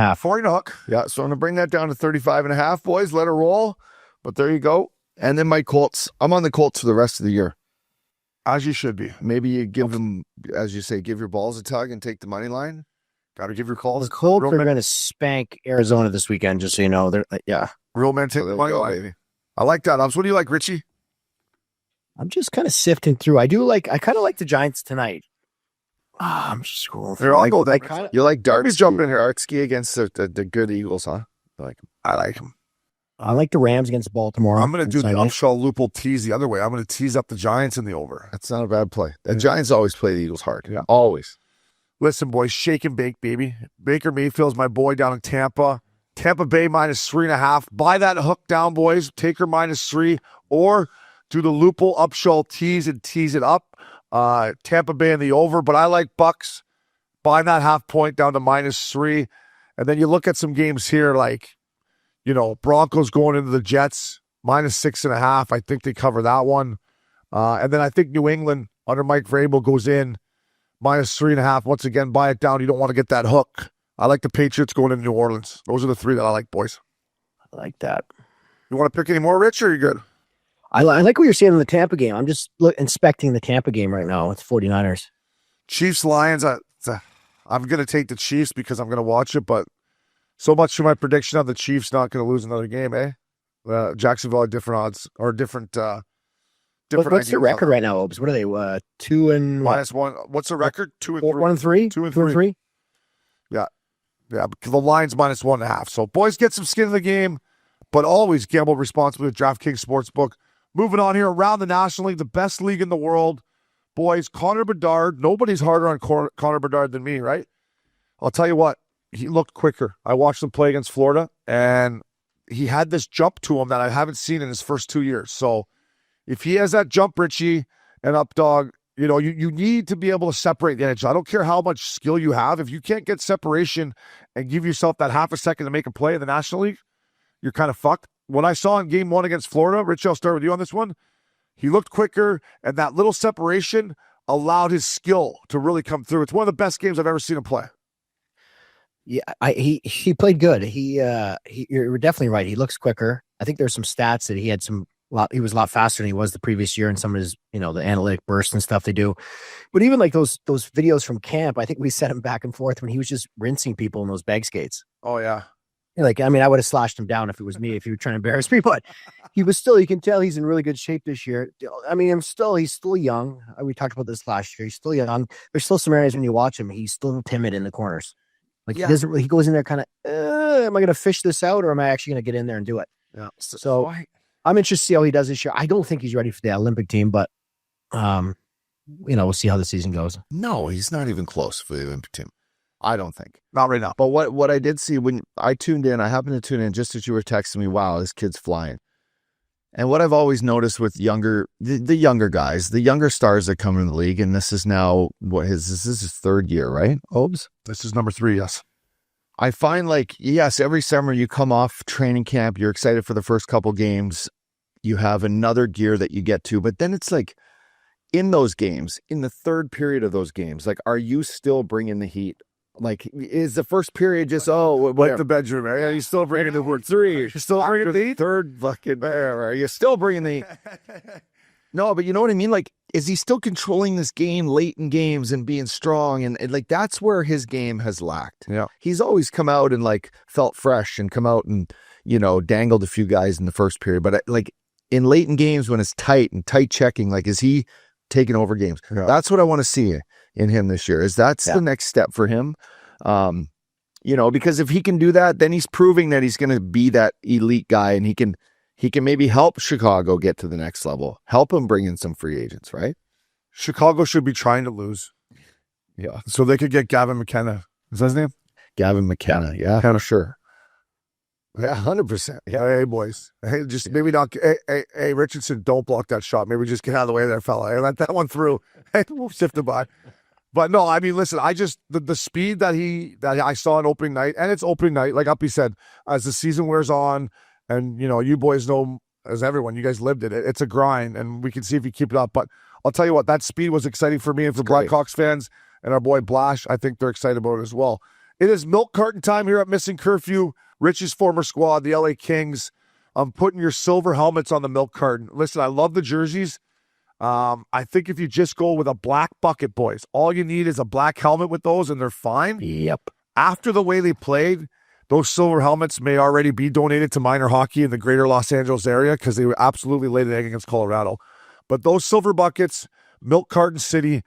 a hook. Yeah, so I'm going to bring that down to 35.5, boys. Let it roll. But there you go. And then my Colts. I'm on the Colts for the rest of the year. As you should be. Maybe you give them, as you say, give your balls a tug and take the money line. Got to give your calls. The Colts are going to spank Arizona this weekend, just so you know. They're Real men take the money line. Baby. I like that. What do you like, Richie? I'm just kind of sifting through. I kind of like the Giants tonight. I'm just scrolling through. Here, I'll go with You like darts? Jumping in here. Dartski against the good Eagles, huh? I like them. I like the Rams against Baltimore. I'm going to do the upshot loophole tease the other way. I'm going to tease up the Giants in the over. That's not a bad play. The Giants always play the Eagles hard. Yeah, always. Listen, boys, shake and bake, baby. Baker Mayfield's my boy down in Tampa. Tampa Bay -3.5. Buy that hook down, boys. Take her -3 or do the loophole upshot tease and tease it up. Tampa Bay in the over, but I like Bucks. Buying that half point down to -3. And then you look at some games here like, Broncos going into the Jets, -6.5. I think they cover that one. And then I think New England under Mike Vrabel goes in -3.5. Once again, buy it down. You don't want to get that hook. I like the Patriots going into New Orleans. Those are the 3 that I like, boys. I like that. You want to pick any more, Rich, or are you good? I like what you're saying in the Tampa game. I'm just inspecting the Tampa game right now. It's 49ers. Chiefs, Lions. I'm going to take the Chiefs because I'm going to watch it, but so much for my prediction of the Chiefs not going to lose another game, eh? Jacksonville had different odds or different. What's their record right now, Obes? What are they? 2 and -1. What's the record? 2 and 3. 1 and 3. 2 and 3. Yeah. The line's -1.5. So boys, get some skin in the game, but always gamble responsibly with DraftKings Sportsbook. Moving on here around the National League, the best league in the world, boys. Connor Bedard. Nobody's harder on Connor Bedard than me, right? I'll tell you what. He looked quicker. I watched him play against Florida, and he had this jump to him that I haven't seen in his first 2 years. So if he has that jump, Richie and Updog, you need to be able to separate the NHL. I don't care how much skill you have. If you can't get separation and give yourself that half a second to make a play in the National League, you're kind of fucked. What I saw in game 1 against Florida, Richie, I'll start with you on this one. He looked quicker, and that little separation allowed his skill to really come through. It's one of the best games I've ever seen him play. Yeah, he played good. You're definitely right. He looks quicker. I think there's some stats that he was a lot faster than he was the previous year in some of his, the analytic bursts and stuff they do. But even like those videos from camp, I think we set him back and forth when he was just rinsing people in those bag skates. Oh yeah. I would have slashed him down if it was me, if he were trying to embarrass me, but he was still, you can tell he's in really good shape this year. He's still young. We talked about this last year. He's still young. There's still some areas when you watch him, he's still timid in the corners. He doesn't really, he goes in there kind of, am I going to fish this out or am I actually going to get in there and do it? Yeah. So I'm interested to see how he does this year. I don't think he's ready for the Olympic team, but, we'll see how the season goes. No, he's not even close for the Olympic team. I don't think. Not right now. But what I did see when I tuned in, I happened to tune in just as you were texting me, wow, this kid's flying. And what I've always noticed with the younger guys, the younger stars that come in the league, and this is now, this is his 3rd year, right, Obes? This is number 3, yes. I find like, yes, every summer you come off training camp, you're excited for the first couple games, you have another gear that you get to, but then it's like in those games, in the third period of those games, like, are you still bringing the heat? Like, is the first period just, like the bedroom, right? You still bringing the word 3. You're still bringing the heat? Third fucking, are you still bringing the heat? No, but you know what I mean? Like, is he still controlling this game late in games and being strong? And like, that's where his game has lacked. Yeah. He's always come out and like felt fresh and come out and, you know, dangled a few guys in the first period. But like in late in games when it's tight and tight checking, like, is he taking over games? Yeah. That's what I want to see in him this year. That's the next step for him. You know, because if he can do that, then he's proving that he's going to be that elite guy, and he can maybe help Chicago get to the next level, help him bring in some free agents, right? Chicago should be trying to lose. Yeah. So they could get Gavin McKenna. Is that his name? Gavin McKenna. Yeah, McKenna. sure. Yeah, 100%. Yeah. Hey, boys. Hey, just maybe not. Hey, Richardson, don't block that shot. Maybe just get out of the way there, fella. Hey, let that one through. Hey, we'll sift it by. But no, I mean, listen, I just, the speed that I saw on opening night, and it's opening night, like Uppy said, as the season wears on, and, you know, you boys know, as everyone, you guys lived it. It's a grind, and we can see if you keep it up. But I'll tell you what, that speed was exciting for me and for Blackhawks fans, and our boy Blash, I think they're excited about it as well. It is milk carton time here at Missin Curfew. Richie's former squad, the LA Kings. I'm putting your silver helmets on the milk carton. Listen, I love the jerseys. I think if you just go with a black bucket, boys, all you need is a black helmet with those, and they're fine. Yep. After the way they played, those silver helmets may already be donated to minor hockey in the greater Los Angeles area because they absolutely laid an egg against Colorado. But those silver buckets, Milk Carton City,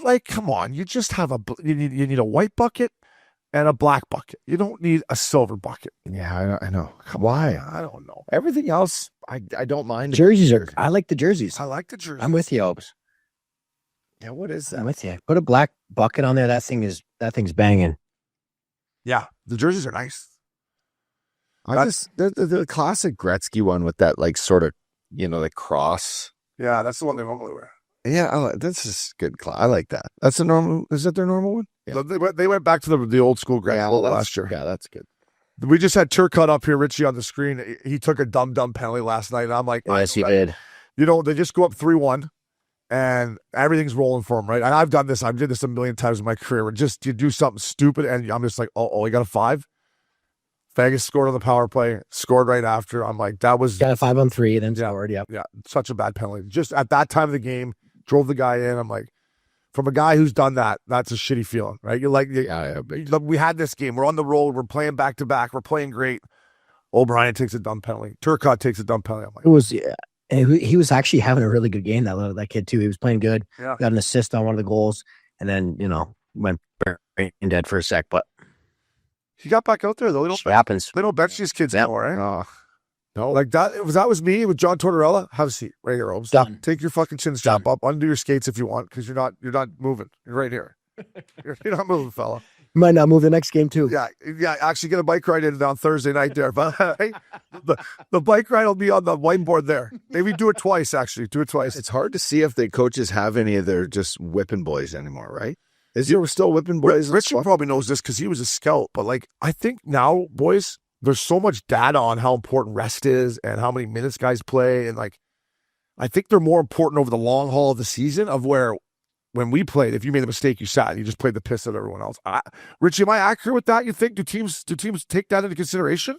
like, come on, you just have you need a white bucket and a black bucket. You don't need a silver bucket. Yeah, I know. Why? I don't know. Everything else, I don't mind. Jerseys are, I like the jerseys. I like the jersey. I'm with you, Obes. Yeah, what is that? I'm with you. Put a black bucket on there. That thing's banging. Yeah, the jerseys are nice. The classic Gretzky one with that, like, sort of, you know, the cross. Yeah, that's the one they normally wear. Yeah, this is good. I like that. That's the normal. Is that their normal one? Yeah. They went back to the old school Gretzky last year. Yeah, that's good. We just had Turcotte up here, Richie, on the screen. He took a dumb penalty last night, and I'm like, Yes, he did. You know, they just go up 3-1, and everything's rolling for him, right? And I've done this. I did this a million times in my career. Where just you do something stupid, and I'm just like, oh, he got a 5. Vegas scored on the power play, scored right after. I'm like, that was got a 5-on-3, then scored. Yep. Yeah, such a bad penalty. Just at that time of the game, drove the guy in. I'm like, from a guy who's done that, that's a shitty feeling, right? You're like, we had this game. We're on the road. We're playing back to back. We're playing great. O'Brien takes a dumb penalty. Turcotte takes a dumb penalty. I'm like, It was. Yeah, he was actually having a really good game. That kid too. He was playing good. Yeah. Got an assist on one of the goals, and then went brain dead for a sec. But he got back out there though. it happens. They don't bench these kids anymore, right? Oh, no. Like that was me with John Tortorella. Have a seat right here, Obes. Done. Take your fucking chin strap up. Undo your skates if you want, because you're not moving. You're right here. You're not moving, fella. You might not move the next game too. Yeah. Actually, get a bike ride in on Thursday night there. But hey, the bike ride will be on the whiteboard there. Maybe do it twice. Actually, do it twice. It's hard to see if the coaches have any of their just whipping boys anymore, right? Is there still whipping boys? Richard probably knows this because he was a scout. But like, I think now, boys, there's so much data on how important rest is and how many minutes guys play, and like, I think they're more important over the long haul of the season. Of where, when we played, if you made a mistake, you sat and you just played the piss at everyone else. Richie, am I accurate with that? You think do teams take that into consideration?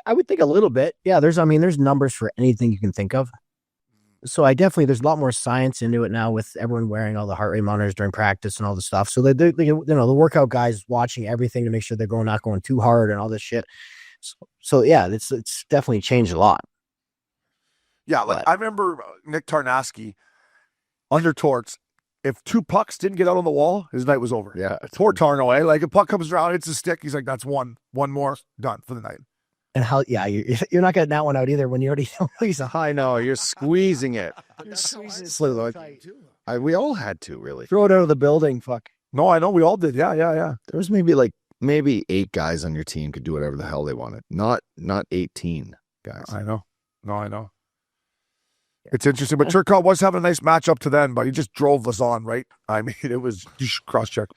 I would think a little bit. Yeah, there's numbers for anything you can think of. So there's a lot more science into it now with everyone wearing all the heart rate monitors during practice and all the stuff. So they the workout guys watching everything to make sure they're not going too hard and all this shit. So yeah, it's definitely changed a lot. Yeah, like I remember Nick Tarnowski under Torts. If 2 pucks didn't get out on the wall, his night was over. Yeah, poor Tarno, eh? Like a puck comes around, hits a stick. He's like, "That's one more, done for the night." And you're not getting that one out either when you already he's a I know you're squeezing it. We all had to really throw it out of the building. Fuck. No, I know we all did. Yeah. There was maybe 8 guys on your team could do whatever the hell they wanted. Not 18 guys. I know. No, I know. It's interesting, but Turcotte was having a nice matchup to then, but he just drove us on, right? I mean, it was cross-check.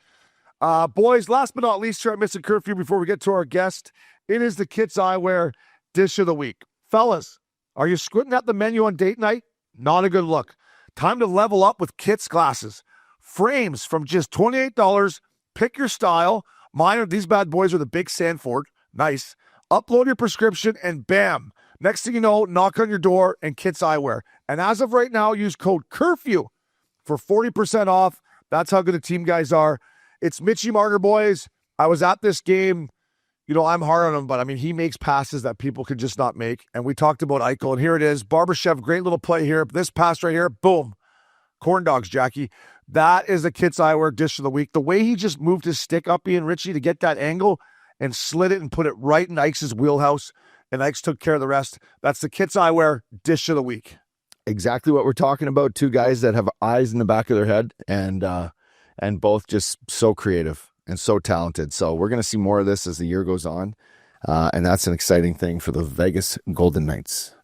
Boys, last but not least here at Missin Curfew, before we get to our guest, it is the Kits Eyewear Dish of the Week. Fellas, are you squinting at the menu on date night? Not a good look. Time to level up with Kits glasses. Frames from just $28. Pick your style. These bad boys are the Big Sanford. Nice. Upload your prescription and bam. Next thing you know, knock on your door and Kits Eyewear. And as of right now, use code CURFEW for 40% off. That's how good the team guys are. It's Mitchy Marner, boys. I was at this game. You know, I'm hard on him, but I mean, he makes passes that people could just not make. And we talked about Eichel, and here it is. Barbashev, great little play here. This pass right here, boom. Corn dogs, Jackie. That is the Kits Eyewear Dish of the Week. The way he just moved his stick up, Ian Ritchie, to get that angle and slid it and put it right in Ike's wheelhouse, and Ike's took care of the rest. That's the Kits Eyewear Dish of the Week. Exactly what we're talking about. Two guys that have eyes in the back of their head and both just so creative and so talented. So we're going to see more of this as the year goes on. And that's an exciting thing for the Vegas Golden Knights.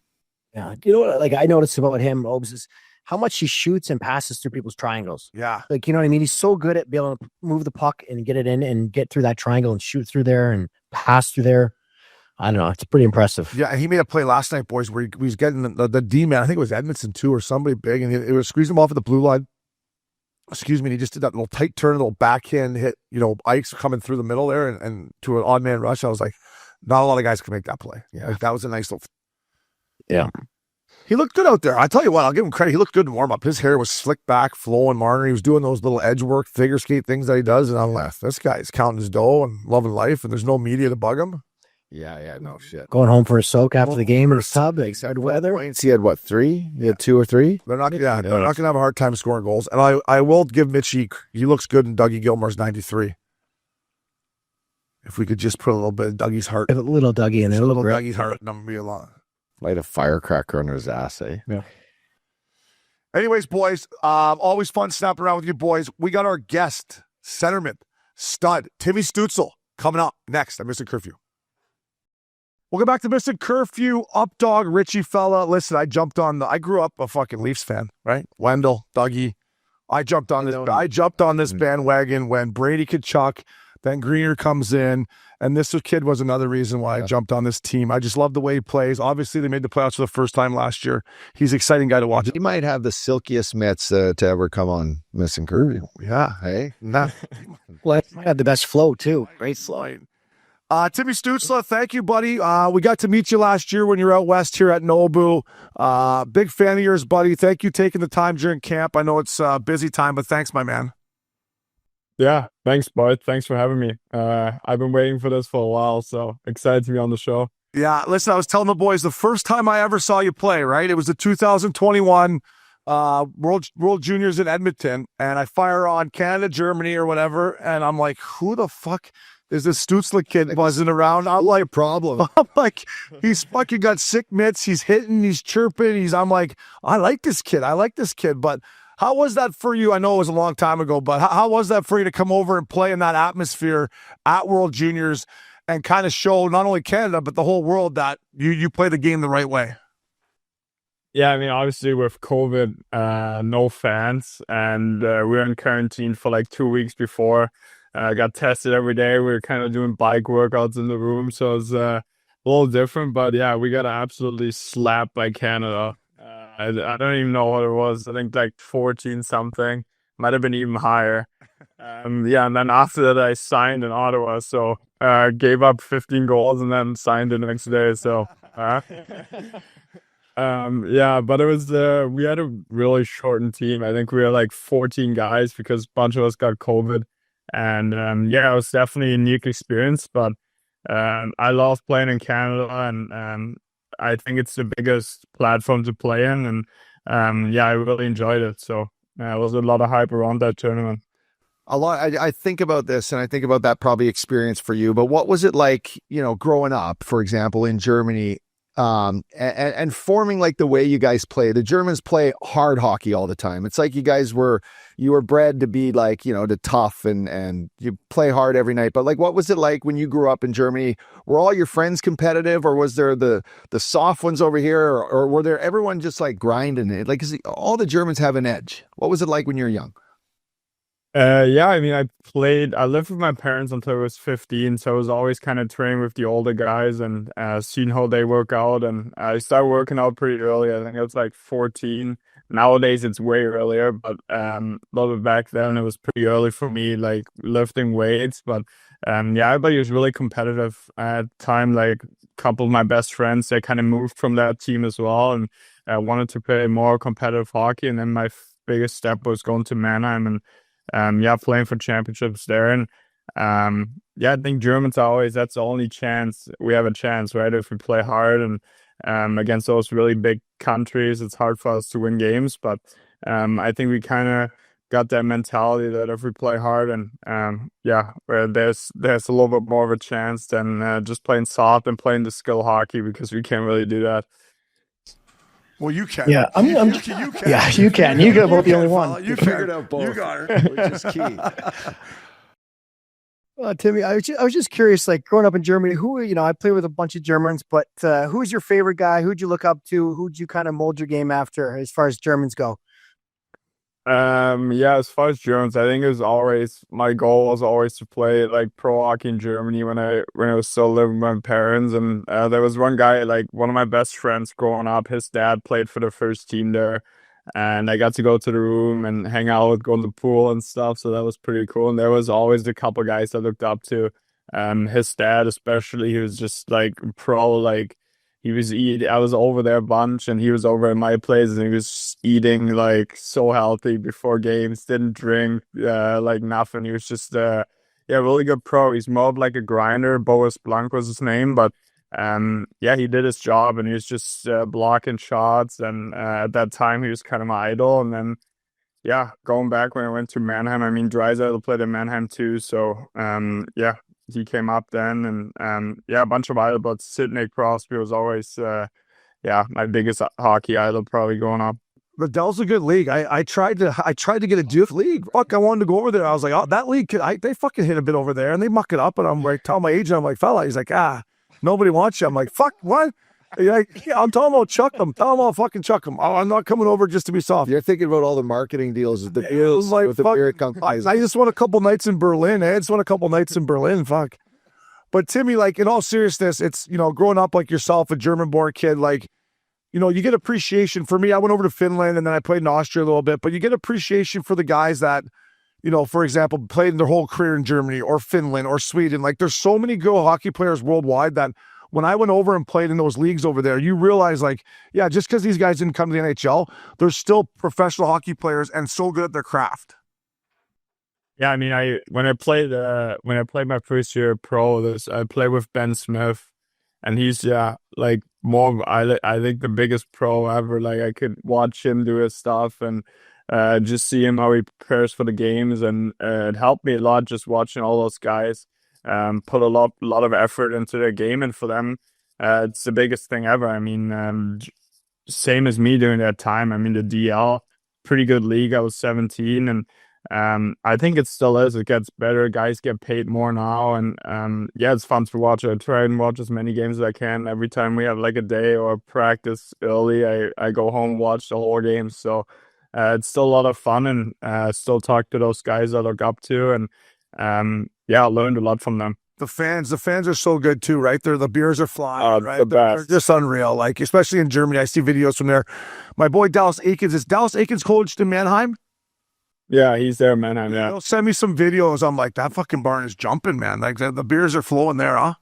Yeah. You know what, like, I noticed about him, Obes, is how much he shoots and passes through people's triangles. Yeah. Like, you know what I mean? He's so good at being able to move the puck and get it in and get through that triangle and shoot through there and pass through there. I don't know. It's pretty impressive. Yeah, and he made a play last night, boys, where he was getting the D-man. I think it was Edmonton, too, or somebody big, and it was squeezing him off at the blue line. Excuse me, and he just did that little tight turn, a little backhand hit. You know, Ike's coming through the middle there and to an odd man rush. I was like, not a lot of guys can make that play. Yeah. Like, that was a nice little. Yeah. He looked good out there. I tell you what, I'll give him credit. He looked good in warm up. His hair was slicked back, flowing. Marner, he was doing those little edge work, figure skate things that he does. And I'm like, this guy's counting his dough and loving life, and there's no media to bug him. Yeah, no shit. Going home for a soak after the game in the tub, excited weather. He had what, 3? He had 2 or 3? They're not going to have a hard time scoring goals. And I will give Mitchie, he looks good in Dougie Gilmore's 93. If we could just put a little bit of Dougie's heart. A little Dougie in there. A little Dougie's heart, number be a lot. Light a firecracker under his ass, eh? Yeah. Anyways, boys, always fun snapping around with you boys. We got our guest, centerman, stud, Timmy Stutzle, coming up next on Missin Curfew. Welcome back to Missin Curfew. Updog, Richie fella. Listen, I grew up a fucking Leafs fan, right? Wendell, Dougie. I jumped on this bandwagon when Brady Tkachuk, then Greener comes in, and this kid was another reason why I jumped on this team. I just love the way he plays. Obviously, they made the playoffs for the first time last year. He's an exciting guy to watch. He might have the silkiest mitts to ever come on Missin Curfew. Yeah. Hey? Well, he might have the best flow, too. Great flow. Timmy Stutzle, thank you, buddy. We got to meet you last year when you were out west here at Nobu. Big fan of yours, buddy. Thank you for taking the time during camp. I know it's a busy time, but thanks, my man. Yeah, thanks, bud. Thanks for having me. I've been waiting for this for a while, so excited to be on the show. Yeah, listen, I was telling the boys the first time I ever saw you play, right? It was the 2021 World Juniors in Edmonton, and I fire on Canada, Germany, or whatever, and I'm like, who the fuck is this Stutzle kid buzzing around? I'm like, problem. I'm like, he's fucking got sick mitts. He's hitting, he's chirping. I'm like, I like this kid. But how was that for you? I know it was a long time ago, but how was that for you to come over and play in that atmosphere at World Juniors and kind of show not only Canada, but the whole world that you play the game the right way? Yeah, I mean, obviously with COVID, no fans, and we were in quarantine for like 2 weeks before. Got tested every day. We were kind of doing bike workouts in the room, so it was a little different. But yeah, we got absolutely slapped by Canada. I don't even know what it was. I think like 14 something. Might have been even higher. Yeah, and then after that, I signed in Ottawa. So gave up 15 goals and then signed the next day. So yeah, but it was we had a really shortened team. I think we were like 14 guys because a bunch of us got COVID. And yeah, it was definitely a unique experience, but I love playing in Canada, and I think it's the biggest platform to play in, and yeah, I really enjoyed it. So there was a lot of hype around that tournament. A lot. I think about this, and I think about that probably experience for you. But what was it like, growing up, for example, in Germany, and forming like the way you guys play? The Germans play hard hockey all the time. It's like you were bred to be like, to tough and you play hard every night. But like, what was it like when you grew up in Germany? Were all your friends competitive, or was there the soft ones over here, or were there everyone just like grinding it? Like, 'cause all the Germans have an edge. What was it like when you were young? Yeah, I mean, I lived with my parents until I was 15, so I was always kind of training with the older guys and seeing how they work out. And I started working out pretty early. I think it was like 14. Nowadays, it's way earlier, but a little bit back then, it was pretty early for me, like lifting weights. But yeah, everybody was really competitive at the time. Like a couple of my best friends, they kind of moved from that team as well and wanted to play more competitive hockey. And then my biggest step was going to Mannheim and yeah, playing for championships there. And yeah, I think Germans are always, that's the only chance we have a chance, right? If we play hard and against those really big countries, it's hard for us to win games. But I think we kind of got that mentality that if we play hard and yeah, where there's a little bit more of a chance than just playing soft and playing the skill hockey, because we can't really do that. Well, you can. Yeah, you can. Yeah, you can. You got about the only one. You figured out both. You got her. Which is key. Timmy, I was just curious, like growing up in Germany, I played with a bunch of Germans, but who's your favorite guy? Who'd you look up to? Who'd you kind of mold your game after as far as Germans go? Yeah, as far as Germans, I think it was always, my goal was always to play like pro hockey in Germany when I was still living with my parents. And there was one guy, like one of my best friends growing up, his dad played for the first team there, and I got to go to the room and hang out, go to the pool and stuff. So that was pretty cool. And there was always a couple guys I looked up to. His dad especially, he was just like pro, like I was over there a bunch and he was over at my place and he was eating like so healthy before games, didn't drink, like nothing. He was just, yeah, really good pro. He's more of like a grinder. Boas Blanc was his name, but yeah, he did his job and he was just blocking shots. And at that time, he was kind of my idol. And then, yeah, going back when I went to Mannheim, I mean, Draisaitl played in Mannheim too. So, yeah, he came up then, and yeah, a bunch of idols, but Sidney Crosby was always, yeah, my biggest hockey idol probably growing up. But Dell's a good league. I tried to get a Duke league. Fuck, I wanted to go over there. I was like, oh, that league, they fucking hit a bit over there and they muck it up. And I'm like, tell my agent, I'm like, fella, he's like, nobody wants you. I'm like, fuck, what? Like, yeah, I'm telling him I'll chuck them. Tell him I'll fucking chuck them. Oh, I'm not coming over just to be soft. You're thinking about all the marketing deals with the deals like, with the beer companies. I just want a couple nights in Berlin. I just want a couple nights in Berlin. Fuck. But Timmy, like in all seriousness, it's, growing up like yourself, a German-born kid, like, you get appreciation. For me, I went over to Finland and then I played in Austria a little bit, but you get appreciation for the guys that, for example, played their whole career in Germany or Finland or Sweden. Like there's so many good hockey players worldwide that when I went over and played in those leagues over there, you realize like, yeah, just because these guys didn't come to the NHL, they're still professional hockey players and so good at their craft. Yeah, I mean, when I played my first year pro, I played with Ben Smith, and he's like I think the biggest pro ever. Like I could watch him do his stuff and just see him how he prepares for the games, and it helped me a lot just watching all those guys put a lot of effort into their game, and for them, it's the biggest thing ever. I mean, same as me during that time. I mean, the DL, pretty good league. I was 17 and. I think it still is. It gets better. Guys get paid more now, and yeah, it's fun to watch. I try and watch as many games as I can. Every time we have like a day or practice early, I go home, watch the whole game. So it's still a lot of fun, and still talk to those guys I look up to, and yeah, I learned a lot from them. The fans are so good too, right? The beers are flying, right? They're just unreal. Like especially in Germany, I see videos from there. My boy Dallas Eakins, is Dallas Eakins coached in Mannheim? Yeah, he's there, Mannheim. Yeah, they'll send me some videos. I'm like, that fucking barn is jumping, man. Like the beers are flowing there, huh?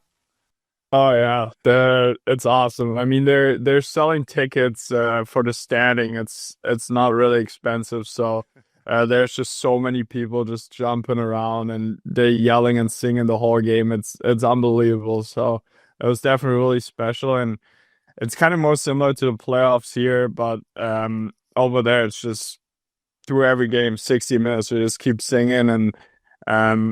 Oh yeah, it's awesome. I mean, they're selling tickets for the standing. It's not really expensive, so there's just so many people just jumping around and they're yelling and singing the whole game. It's unbelievable. So it was definitely really special, and it's kind of more similar to the playoffs here, but over there it's just. Through every game, 60 minutes, we just keep singing, and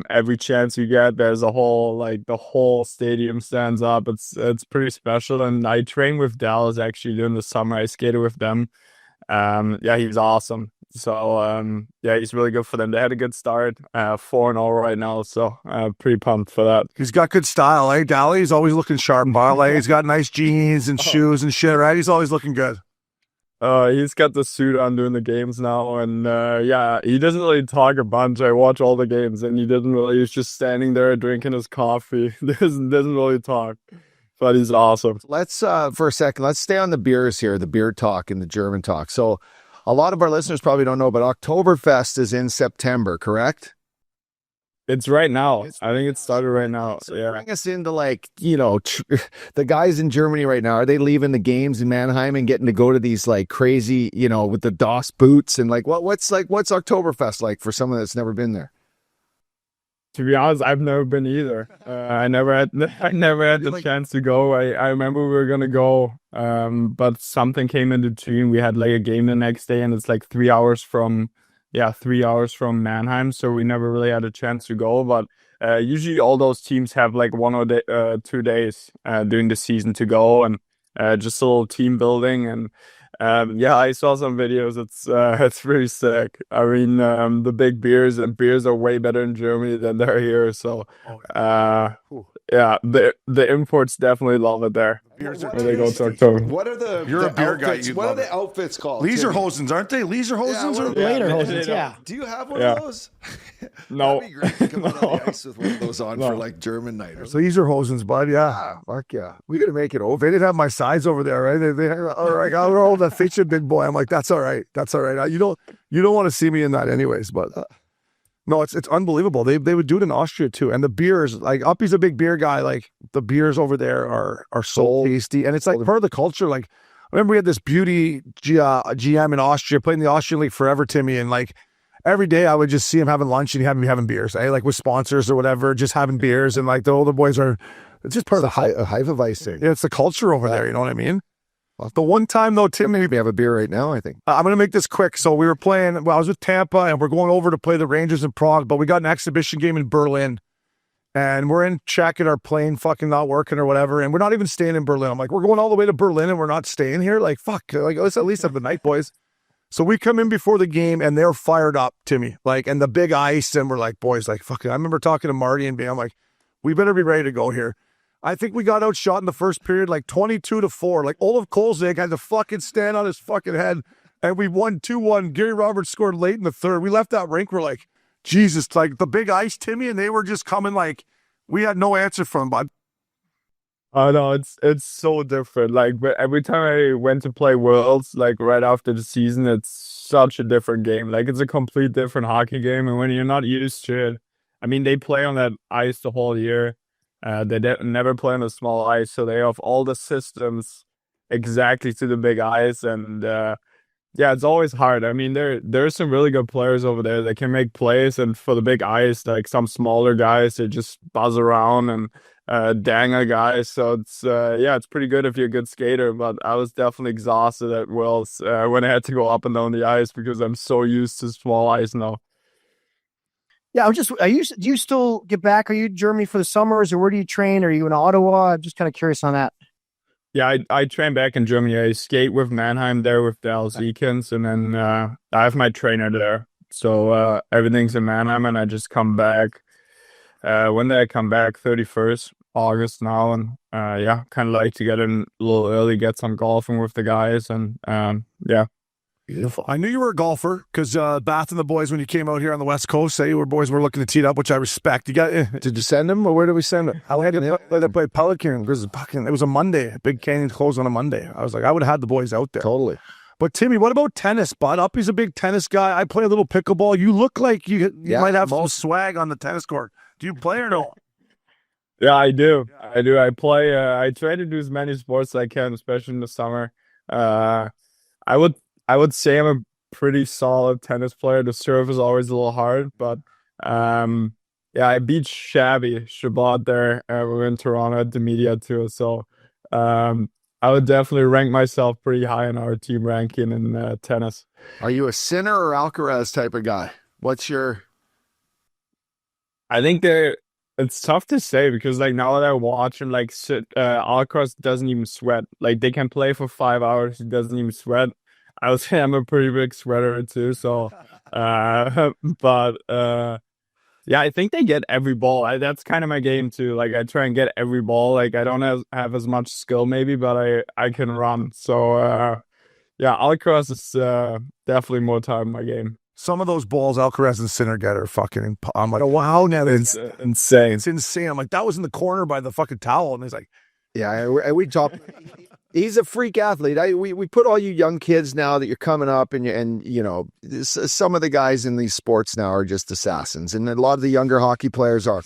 every chance you get, there's the whole stadium stands up. It's pretty special, and I trained with Dallas actually during the summer. I skated with them. Yeah, he's awesome. So yeah, he's really good for them. They had a good start, 4-0 right now, so pretty pumped for that. He's got good style, eh? Dally, he's always looking sharp, like he's got nice jeans and shoes and shit, right? He's always looking good. He's got the suit on doing the games now, and yeah, he doesn't really talk a bunch. I watch all the games, and he's just standing there drinking his coffee. Doesn't really talk, but he's awesome. Let's for a second, let's stay on the beers here, the beer talk and the German talk. So a lot of our listeners probably don't know, but Oktoberfest is in September, correct? It's right now. I think it started right now. So yeah. bring us into the guys in Germany right now. Are they leaving the games in Mannheim and getting to go to these like crazy, with the DOS boots and like what's Oktoberfest like for someone that's never been there? To be honest, I've never been either. I never had the chance to go. I remember we were gonna go, but something came in between. We had like a game the next day, and it's like 3 hours from Mannheim, so we never really had a chance to go. But usually all those teams have like 1 or 2 days during the season to go, and just a little team building. And yeah, I saw some videos. It's pretty sick. I mean, the big beers are way better in Germany than they're here. So yeah, the imports definitely love it there. Beers are when they go to October. What are the You're a beer guy, outfits? you'd What are love the it. outfits called? Lederhosens, aren't they? Lederhosens? Yeah, Later, Yeah, Hosens, yeah. Do you have one Yeah. of those? No. That'd be great to come out on the ice with one of those on No. for like German night or So something. these are Hosens, bud. Yeah. Fuck yeah. We got to make it over. They didn't have my size over there, right? They all right, oh, that feature big boy. I'm like, that's all right. That's all right. You don't want to see me in that anyways, but no, it's unbelievable. They would do it in Austria too. And the beers, like Uppy's a big beer guy. Like the beers over there are so tasty. And it's like part of the culture. Like I remember we had this beauty GM in Austria, played in the Austrian league forever, Timmy. And like every day I would just see him having lunch and he'd have me having beers, like with sponsors or whatever, just having beers. And like the older boys it's just part of the A Hefeweizen. yeah, it's the culture over there. You know what I mean? The one time though, Timmy, We have a beer right now, I think. I'm going to make this quick. So we were playing, I was with Tampa and we're going over to play the Rangers in Prague, but we got an exhibition game in Berlin and we're in Czech and our plane fucking not working or whatever. And we're not even staying in Berlin. I'm like, we're going all the way to Berlin and we're not staying here. Like, fuck, like let's at least have the night, boys. So we come in before the game and they're fired up, Timmy, like, and the big ice. And we're like, boys, like, fuck it. I remember talking to Marty and I'm like, we better be ready to go here. I think we got outshot in the first period, like 22-4. Like Olaf Kolzig had to fucking stand on his fucking head, and we won 2-1. Gary Roberts scored late in the third. We left that rink. We're like, Jesus, like the big ice, Timmy, and they were just coming like we had no answer from, bud. I know it's so different. Like every time I went to play Worlds, like right after the season, it's such a different game. Like it's a complete different hockey game, and when you're not used to it, I mean, they play on that ice the whole year. They never play on a small ice, so they have all the systems exactly to the big ice, and yeah, it's always hard. I mean, there's some really good players over there that can make plays, and for the big ice, like some smaller guys, they just buzz around and dang a guy. So it's yeah, it's pretty good if you're a good skater. But I was definitely exhausted at Wells when I had to go up and down the ice because I'm so used to small ice now. Yeah, do you still get back? Are you in Germany for the summers or where do you train? Are you in Ottawa? I'm just kind of curious on that. Yeah, I train back in Germany. I skate with Mannheim there with Dallas Eakins, and then I have my trainer there. So everything's in Mannheim, and I just come back. When did I come back? 31st August now, and yeah, kind of like to get in a little early, get some golfing with the guys, and yeah. Beautiful. I knew you were a golfer because Bath and the boys, when you came out here on the West Coast, say you were boys were looking to tee it up, which I respect. You got Did you send him, or where did we send him? I had to play Pelican. It was a Monday. Big Canyon closed on a Monday. I was like, I would have had the boys out there. Totally. But Timmy, what about tennis, bud? Uppy's a big tennis guy. I play a little pickleball. You look like you might have some swag on the tennis court. Do you play or no? Yeah, I do. I play. I try to do as many sports as I can, especially in the summer. I would say I'm a pretty solid tennis player. The serve is always a little hard, but yeah, I beat Shabbat there. We were in Toronto at the media tour, so I would definitely rank myself pretty high in our team ranking in tennis. Are you a Sinner or Alcaraz type of guy? What's your... I think it's tough to say because like now that I watch and like Alcaraz doesn't even sweat. Like they can play for 5 hours, he doesn't even sweat. I would say I'm a pretty big sweater too. So, but yeah, I think they get every ball. That's kind of my game too. Like I try and get every ball. Like I don't have as much skill maybe, but I can run. So Yeah, Alcaraz is definitely more time in my game. Some of those balls Alcaraz and Sinner get are fucking. I'm like, wow, now It's insane. it's insane. I'm like, that was in the corner by the fucking towel, and he's like, Yeah, we talk. He's a freak athlete. We put all you young kids now that you're coming up, and you know, some of the guys in these sports now are just assassins, and a lot of the younger hockey players are.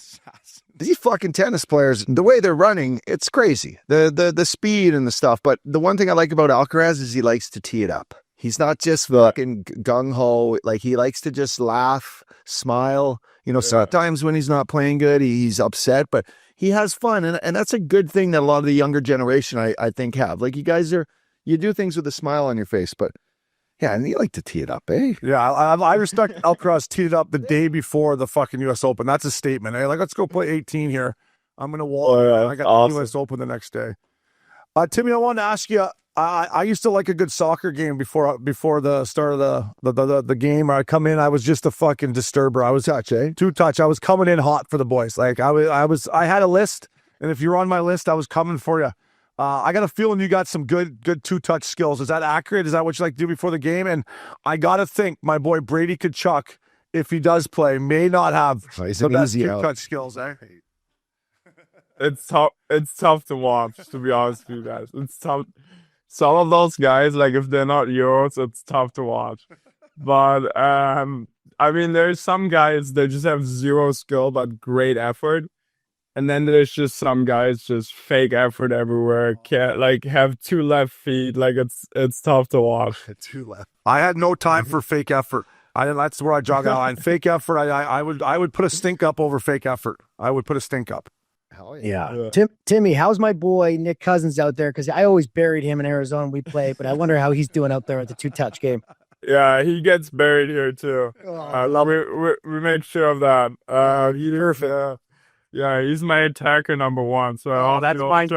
These fucking tennis players, the way they're running, it's crazy. The speed and the stuff. But the one thing I like about Alcaraz is he likes to tee it up. He's not just fucking gung-ho. Like, he likes to just laugh, smile. You know, sometimes when he's not playing good, he's upset, but he has fun. And that's a good thing that a lot of the younger generation, I think, have. Like, you guys you do things with a smile on your face, but yeah, and you like to tee it up, eh? yeah, I respect Alcaraz teed it up the day before the fucking U.S. Open. That's a statement. Hey, like, let's go play 18 here. I'm going to walk. I got awesome. the U.S. Open the next day. Timmy, I wanted to ask you, I used to like a good soccer game before the start of the game. I'd come in, I was just a fucking disturber. I was two touch. I was coming in hot for the boys. Like, I had a list, and if you're on my list, I was coming for you. I got a feeling you got some good two-touch skills. Is that accurate? Is that what you like to do before the game? And I got to think my boy Brady Tkachuk, if he does play, may not have the best two-touch skills. Eh? It's tough. It's tough to watch, to be honest with you guys. It's tough. Some of those guys, like, if they're not yours, it's tough to watch. But I mean, there's some guys that just have zero skill but great effort. And then there's just some guys just fake effort everywhere. Can't, like, have two left feet. Like, it's tough to watch. Two left. I had no time for fake effort. That's where I jog out line. Fake effort. I would put a stink up over fake effort. I would put a stink up. Hell yeah. Timmy, how's my boy Nick Cousins out there? Because I always buried him in Arizona. We play, but I wonder how he's doing out there at the two-touch game. Yeah, he gets buried here too. We made sure of that. Perfect. Yeah, he's my attacker number one. So that's fine.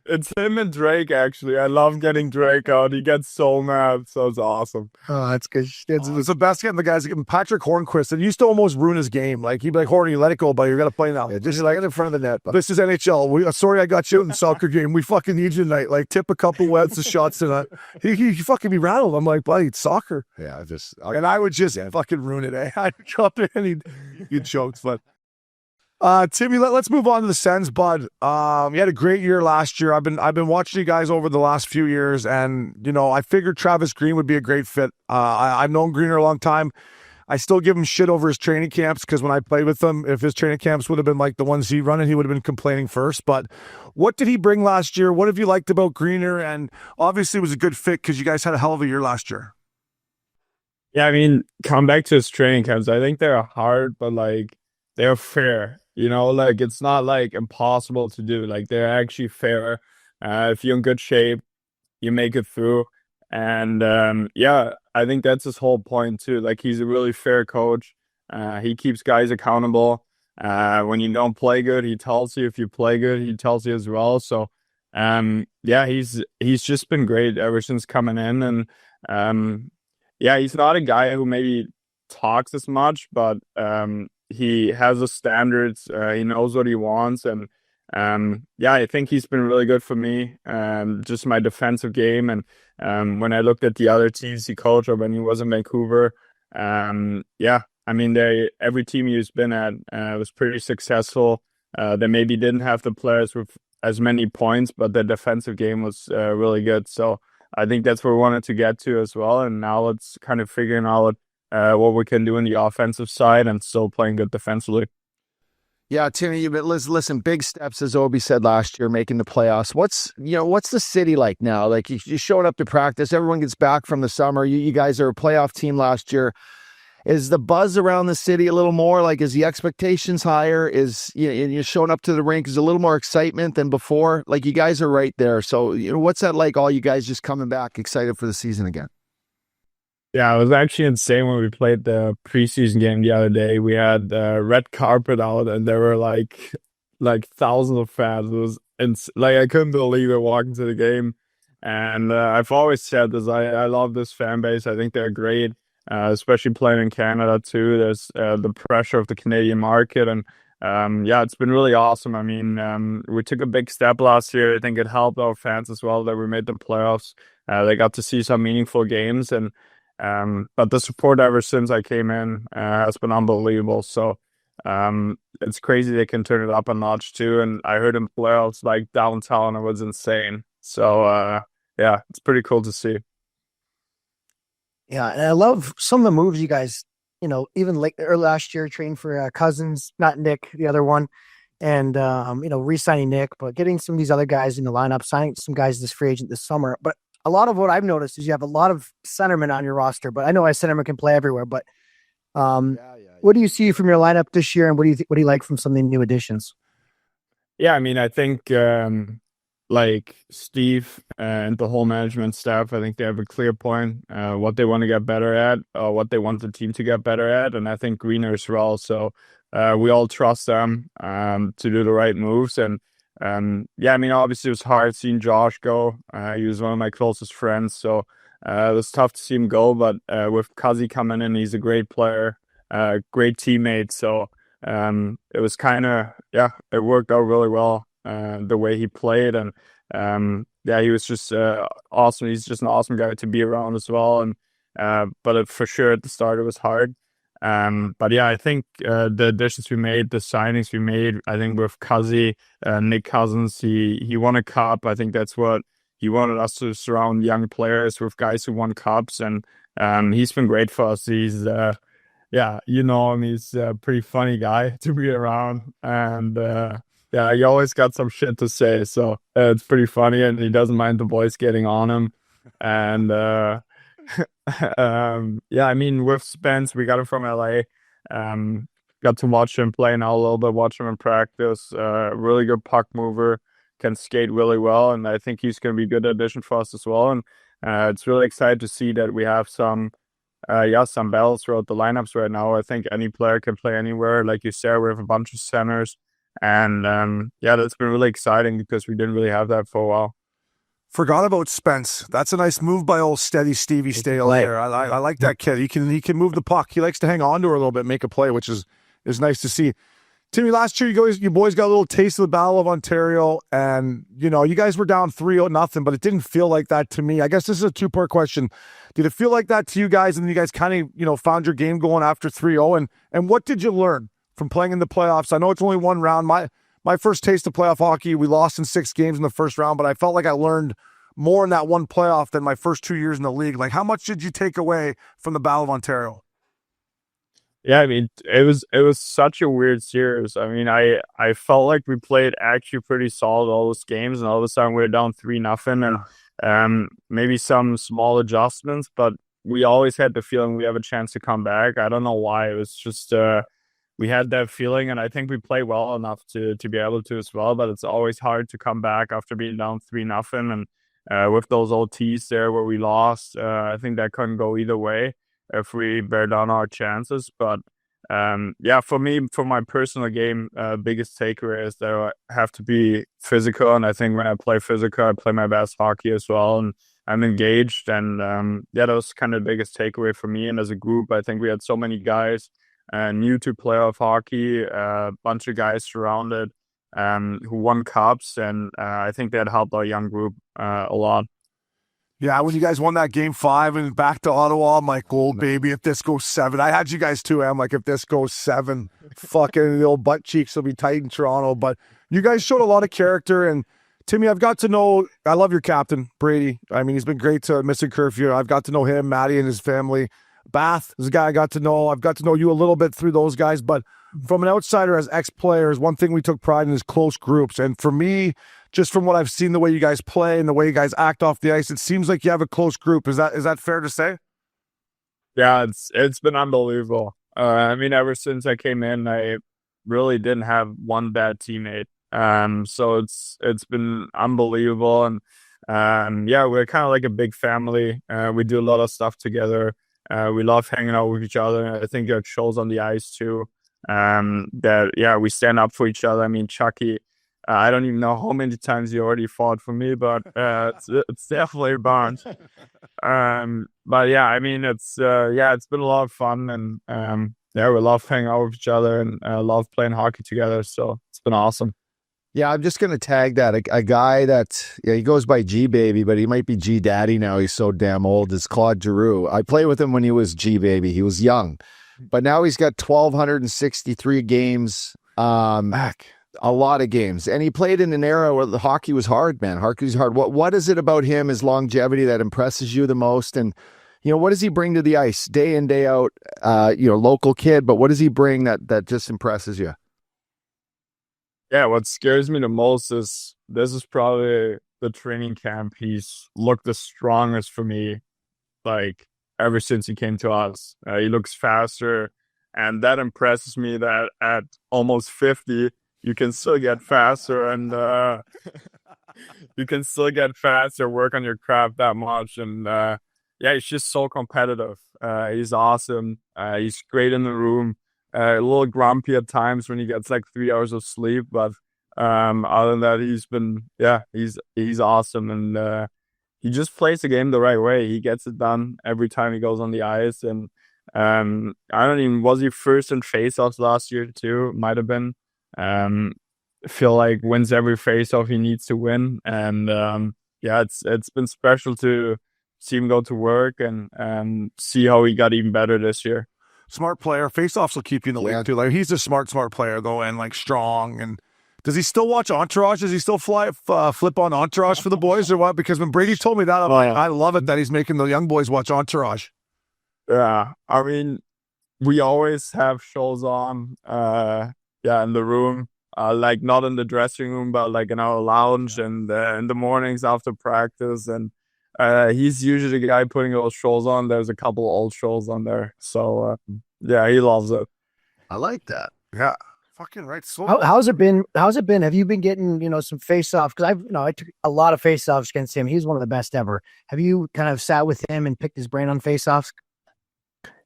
It's him and Drake, actually. I love getting Drake out. He gets so mad, so it's awesome. Oh, that's good. It's the best getting the guys. Patrick Hornquist, it used to almost ruin his game. Like, he'd be like, Horny, let it go, buddy. You're going to play now. Yeah, just like in front of the net. This is NHL. Sorry I got you in the soccer game. We fucking need you tonight. Like, tip a couple wets of shots tonight. He fucking be rattled. I'm like, buddy, it's soccer. Yeah, and I would just fucking ruin it, eh? I'd jump in and he'd choke, but... Timmy, let's move on to the Sens, bud. You had a great year last year. I've been watching you guys over the last few years, and you know, I figured Travis Green would be a great fit. I've known Greener a long time. I still give him shit over his training camps, because when I played with him, if his training camps would have been like the ones he running, he would have been complaining first. But what did he bring last year? What have you liked about Greener? And obviously it was a good fit because you guys had a hell of a year last year. Yeah, I mean, come back to his training camps. I think they're hard, but like, they're fair. You know, like, it's not like impossible to do. Like, they're actually fair. If you're in good shape, you make it through. And yeah, I think that's his whole point too. Like, he's a really fair coach. He keeps guys accountable. When you don't play good, he tells you. If you play good, he tells you as well. So yeah, he's just been great ever since coming in. And yeah, he's not a guy who maybe talks as much, but he has the standards. He knows what he wants, and yeah, I think he's been really good for me. Just my defensive game, and when I looked at the other teams he coached or when he was in Vancouver, yeah, I mean, every team he's been at was pretty successful. They maybe didn't have the players with as many points, but their defensive game was really good. So I think that's where we wanted to get to as well. And now it's kind of figuring out what we can do in the offensive side and still playing good defensively. Yeah, Timmy, but listen, big steps, as Obi said last year, making the playoffs. What's the city like now? Like, you're showing up to practice. Everyone gets back from the summer. You guys are a playoff team last year. Is the buzz around the city a little more? Like, is the expectations higher? Is you're showing up to the rink? Is a little more excitement than before? Like, you guys are right there. So, what's that like? All you guys just coming back excited for the season again? Yeah, it was actually insane when we played the preseason game the other day. We had red carpet out, and there were like thousands of fans. It was like, I couldn't believe it walking to the game. And I've always said this. I love this fan base. I think they're great, especially playing in Canada too. There's the pressure of the Canadian market, and yeah, it's been really awesome. I mean, we took a big step last year. I think it helped our fans as well that we made the playoffs. They got to see some meaningful games, and but the support ever since I came in has been unbelievable. So it's crazy they can turn it up a notch too. And I heard in playoffs like downtown, it was insane. So yeah, it's pretty cool to see. Yeah, and I love some of the moves you guys, even like early last year, trained for Cousins, not Nick, the other one, and re-signing Nick, but getting some of these other guys in the lineup, signing some guys this free agent this summer. But a lot of what I've noticed is you have a lot of centermen on your roster. But I know a centerman can play everywhere. But what do you see from your lineup this year, and what do you like from some of the new additions? Yeah, I mean, I think like Steve and the whole management staff, I think they have a clear point, what they want to get better at, or what they want the team to get better at. And I think Greener as well. So we all trust them to do the right moves. And yeah, I mean, obviously it was hard seeing Josh go. He was one of my closest friends. So it was tough to see him go. But with Kazi coming in, he's a great player, great teammate. So it was kind of, yeah, it worked out really well. The way he played, and yeah, he was just awesome. He's just an awesome guy to be around as well. And but for sure at the start it was hard. But yeah, I think the additions we made, the signings we made, I think with Kazi, Nick Cousins, he won a cup. I think that's what he wanted us to surround young players with guys who won cups, and he's been great for us. He's yeah, him. He's a pretty funny guy to be around, and yeah, he always got some shit to say, so it's pretty funny, and he doesn't mind the boys getting on him. And yeah, I mean, with Spence, we got him from LA. Got to watch him play now a little bit, watch him in practice. Really good puck mover, can skate really well, and I think he's going to be a good addition for us as well. And it's really exciting to see that we have some battles throughout the lineups right now. I think any player can play anywhere. Like you said, we have a bunch of centers. And yeah, that's been really exciting because we didn't really have that for a while. Forgot about Spence. That's a nice move by old steady Stevie Stale there. I like that kid. He can move the puck. He likes to hang on to her a little bit, make a play, which is nice to see. Timmy, last year you boys got a little taste of the Battle of Ontario, and you guys were down 3-0, but it didn't feel like that to me. I guess this is a two-part question. Did it feel like that to you guys, and then you guys kind of found your game going after 3-0, and what did you learn from playing in the playoffs? I know it's only one round. My first taste of playoff hockey, we lost in 6 games in the first round, but I felt like I learned more in that one playoff than my first 2 years in the league. Like, how much did you take away from the Battle of Ontario? Yeah, I mean, it was such a weird series. I mean, I felt like we played actually pretty solid all those games, and all of a sudden we were down 3-0, and maybe some small adjustments, but we always had the feeling we have a chance to come back. I don't know why. It was just we had that feeling, and I think we played well enough to be able to as well. But it's always hard to come back after being down 3-0, and with those OTs there where we lost, I think that couldn't go either way if we bear down our chances. But yeah, for me, for my personal game, biggest takeaway is that I have to be physical, and I think when I play physical, I play my best hockey as well, and I'm engaged. And yeah, that was kind of the biggest takeaway for me. And as a group, I think we had so many guys new to playoff hockey, a bunch of guys surrounded who won cups, and I think that helped our young group a lot. Yeah, when you guys won that game 5 and back to Ottawa, I'm like, oh, baby, if this goes 7. I had you guys too. I'm like, if this goes 7, fucking the old butt cheeks will be tight in Toronto. But you guys showed a lot of character. And Timmy, I've got to know, I love your captain, Brady. I mean, he's been great to Missin Curfew. I've got to know him, Matty and his family. Bath is a guy I got to know. I've got to know you a little bit through those guys. But from an outsider as ex-players, one thing we took pride in is close groups. And for me, just from what I've seen, the way you guys play and the way you guys act off the ice, it seems like you have a close group. Is that fair to say? Yeah, it's been unbelievable. I mean, ever since I came in, I really didn't have one bad teammate. So it's been unbelievable. And yeah, we're kind of like a big family. We do a lot of stuff together. We love hanging out with each other. I think it shows on the ice too. That yeah, we stand up for each other. I mean, Chucky, I don't even know how many times he already fought for me, but it's definitely a bunch. But yeah, I mean, it's been a lot of fun, and yeah, we love hanging out with each other and love playing hockey together. So it's been awesome. Yeah, I'm just going to tag that. A guy that, he goes by G Baby, but he might be G Daddy now. He's so damn old. Is Claude Giroux. I played with him when he was G Baby. He was young, but now he's got 1,263 games back. A lot of games. And he played in an era where the hockey was hard, man. Hockey was hard. What is it about him, his longevity, that impresses you the most? And, what does he bring to the ice day in, day out? Local kid, but what does he bring that just impresses you? Yeah, what scares me the most is this is probably the training camp he's looked the strongest for me, like, ever since he came to us. He looks faster, and that impresses me that at almost 50, you can still get faster, and you can still get faster, work on your craft that much. And he's just so competitive. He's awesome. He's great in the room. A little grumpy at times when he gets like 3 hours of sleep, but other than that, he's awesome, and he just plays the game the right way. He gets it done every time he goes on the ice, and was he first in faceoffs last year too? Might have been. Feel like wins every faceoff he needs to win, and it's been special to see him go to work and see how he got even better this year. Smart player. Faceoffs will keep you in the league too. Like, he's a smart player though, and like strong. And does he still watch Entourage? Does he still flip on Entourage for the boys or what? Because when Brady told me that, I love it that he's making the young boys watch Entourage. Yeah, I mean, we always have shows on. In the room, like not in the dressing room, but like in our lounge and in the mornings after practice. And he's usually the guy putting those shows on. There's a couple of old shows on there. So, he loves it. I like that. Yeah. Fucking right. So how's it been? Have you been getting, some face-off? Because I took a lot of face-offs against him. He's one of the best ever. Have you kind of sat with him and picked his brain on face-offs?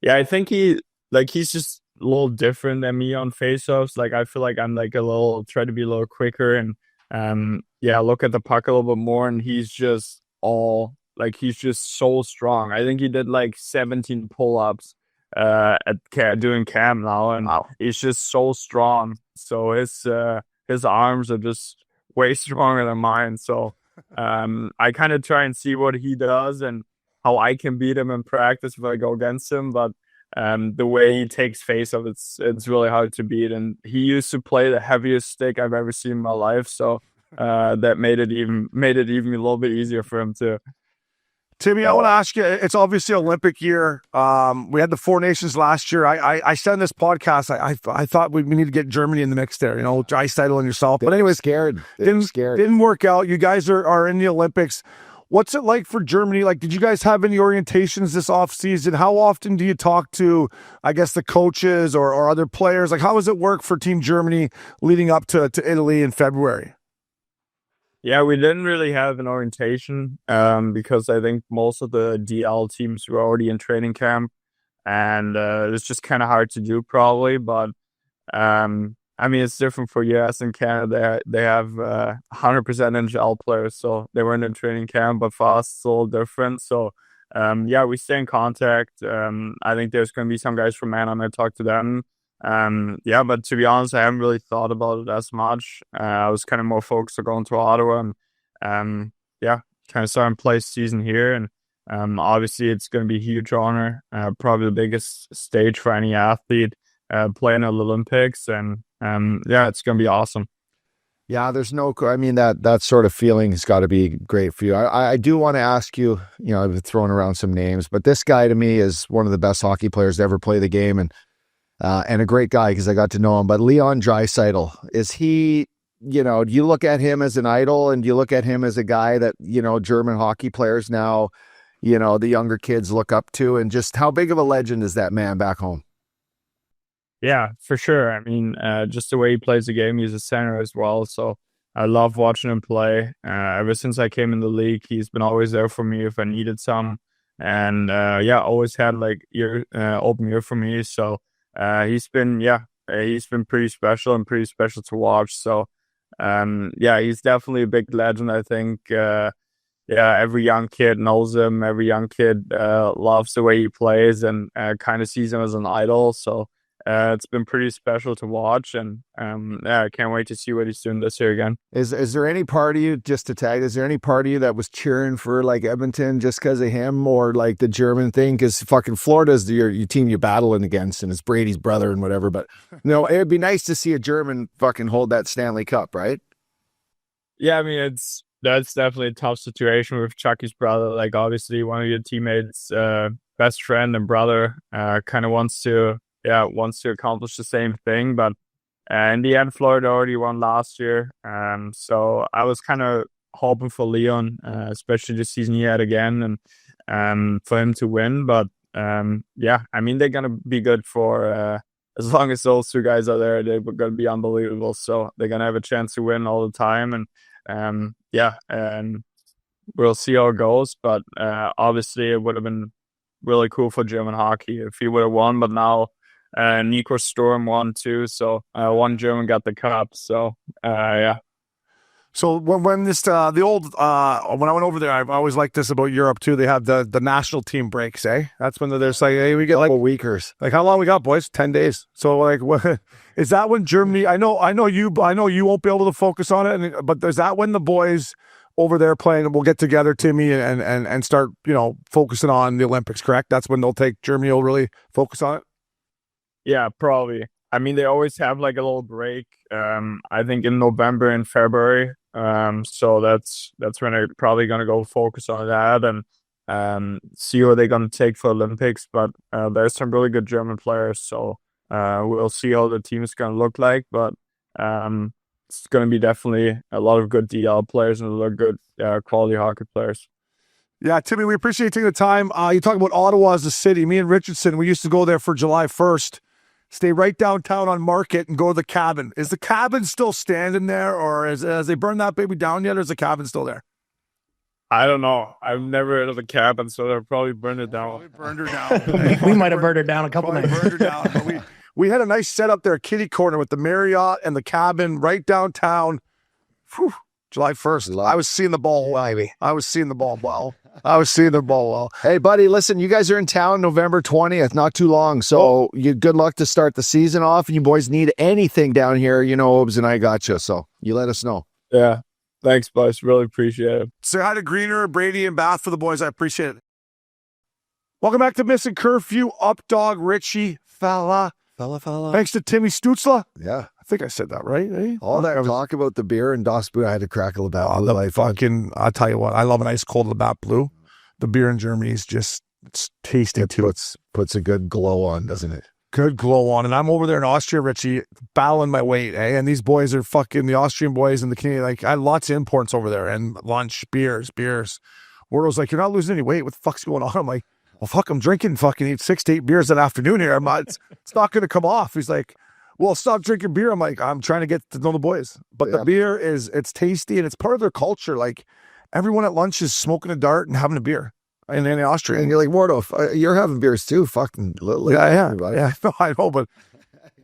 Yeah, I think he's just a little different than me on face-offs. Like, I feel like I'm like try to be a little quicker and, look at the puck a little bit more. And he's just he's just so strong. I think he did like 17 pull-ups doing camp now, and he's just so strong. So his arms are just way stronger than mine. So I kind of try and see what he does and how I can beat him in practice if I go against him. But the way he takes face-off, it's really hard to beat. And he used to play the heaviest stick I've ever seen in my life. So that made it even a little bit easier for him too. Timmy, I want to ask you, it's obviously Olympic year. We had the Four Nations last year. I said in this podcast, I thought we need to get Germany in the mix there, Draisaitl and yourself. But anyway, didn't work out. You guys are in the Olympics. What's it like for Germany? Like, did you guys have any orientations this off season? How often do you talk to, I guess, the coaches or other players? Like, how does it work for Team Germany leading up to Italy in February? Yeah, we didn't really have an orientation because I think most of the DL teams were already in training camp, and it's just kind of hard to do probably. But it's different for US and Canada. They have 100% NHL players, so they were in the training camp. But for us, it's a little different. So we stay in contact. I think there's going to be some guys from Anaheim. I talk to them. But to be honest, I haven't really thought about it as much. I was kind of more focused on going to Ottawa and kind of starting play season here. And obviously it's going to be a huge honor, probably the biggest stage for any athlete playing at the Olympics. And it's going to be awesome. Yeah, there's that sort of feeling has got to be great for you. I do want to ask you, I've been throwing around some names, but this guy to me is one of the best hockey players to ever play the game. And a great guy because I got to know him. But Leon Draisaitl, is he, do you look at him as an idol, and do you look at him as a guy that, German hockey players now, the younger kids look up to? And just how big of a legend is that man back home? Yeah, for sure. I mean, just the way he plays the game, he's a center as well. So I love watching him play. Ever since I came in the league, he's been always there for me if I needed some. And always had open ear for me. So he's been pretty special to watch. So he's definitely a big legend. I think every young kid knows him. Every young kid loves the way he plays and kind of sees him as an idol. So it's been pretty special to watch, and I can't wait to see what he's doing this year again. Is there any part of you, just to tag, is there any part of you that was cheering for like Edmonton just because of him, or like the German thing? Because fucking Florida's your team you're battling against, and it's Brady's brother and whatever. But no, it'd be nice to see a German fucking hold that Stanley Cup, right? Yeah, I mean, that's definitely a tough situation with Chucky's brother. Like, obviously, one of your teammates, best friend and brother, kind of wants to accomplish the same thing. But in the end, Florida already won last year. So I was kind of hoping for Leon, especially this season he had again, and for him to win. But yeah, I mean, they're gonna be good for as long as those two guys are there. They're gonna be unbelievable. So they're gonna have a chance to win all the time, and yeah, and we'll see how it goes. But obviously, it would have been really cool for German hockey if he would have won. But now Nico Sturm won too, so one German got the cup. So yeah. So when this when I went over there, I've always liked this about Europe too. They have the national team breaks, eh? That's when they're just like, hey, we get like weekers. Like, how long we got, boys? 10 days. So like, what is that when Germany? I know you won't be able to focus on it, but is that when the boys over there playing will get together, Timmy, and start focusing on the Olympics? Correct. That's when Germany will really focus on it. Yeah, probably. I mean, they always have like a little break. I think in November and February. So that's when they're probably gonna go focus on that and see what they're gonna take for Olympics. But there's some really good German players, so we'll see how the team is gonna look like. But it's gonna be definitely a lot of good DL players and a lot of good quality hockey players. Yeah, Timmy, we appreciate you taking the time. You talk about Ottawa as a city. Me and Richardson, we used to go there for July 1st. Stay right downtown on Market and go to the cabin. Is the cabin still standing there, or has they burned that baby down yet, or is the cabin still there? I don't know. I've never heard of the cabin, so they'll probably burn it down. Burned her down. We might have burned her down a couple nights. Burned her down. But we had a nice setup there, kitty corner with the Marriott and the cabin right downtown. Whew, July 1st. I was seeing the ball well. I was seeing the ball well. Hey, buddy, listen, you guys are in town November 20th, not too long. So good luck to start the season off. And you boys need anything down here, Obes and I got you. So you let us know. Yeah. Thanks, boys. Really appreciate it. Say hi to Greener, Brady, and Bath for the boys. I appreciate it. Welcome back to Missin Curfew. Updog, Richie, fella. Thanks to Timmy Stutzle. Yeah. I think I said that right. Eh? All that talk about the beer and Das Blue, I had to crack a Labatt. I'll tell you what, I love an ice cold Labatt Blue. The beer in Germany is just, it's tasty too. Puts a good glow on, doesn't it? Good glow on. And I'm over there in Austria, Richie, battling my weight, eh? And these boys are fucking the Austrian boys and the Canadian. Like, I had lots of imports over there and lunch, beers. World's like, you're not losing any weight. What the fuck's going on? I'm like, well, fuck, I'm drinking fucking 6 to 8 beers that afternoon here. It's not going to come off. He's like, well, stop drinking beer. I'm like, I'm trying to get to know the boys. But the beer it's tasty and it's part of their culture. Like, everyone at lunch is smoking a dart and having a beer. And in Austria. And you're like, Mordo, you're having beers too. Fucking yeah. No, I know, but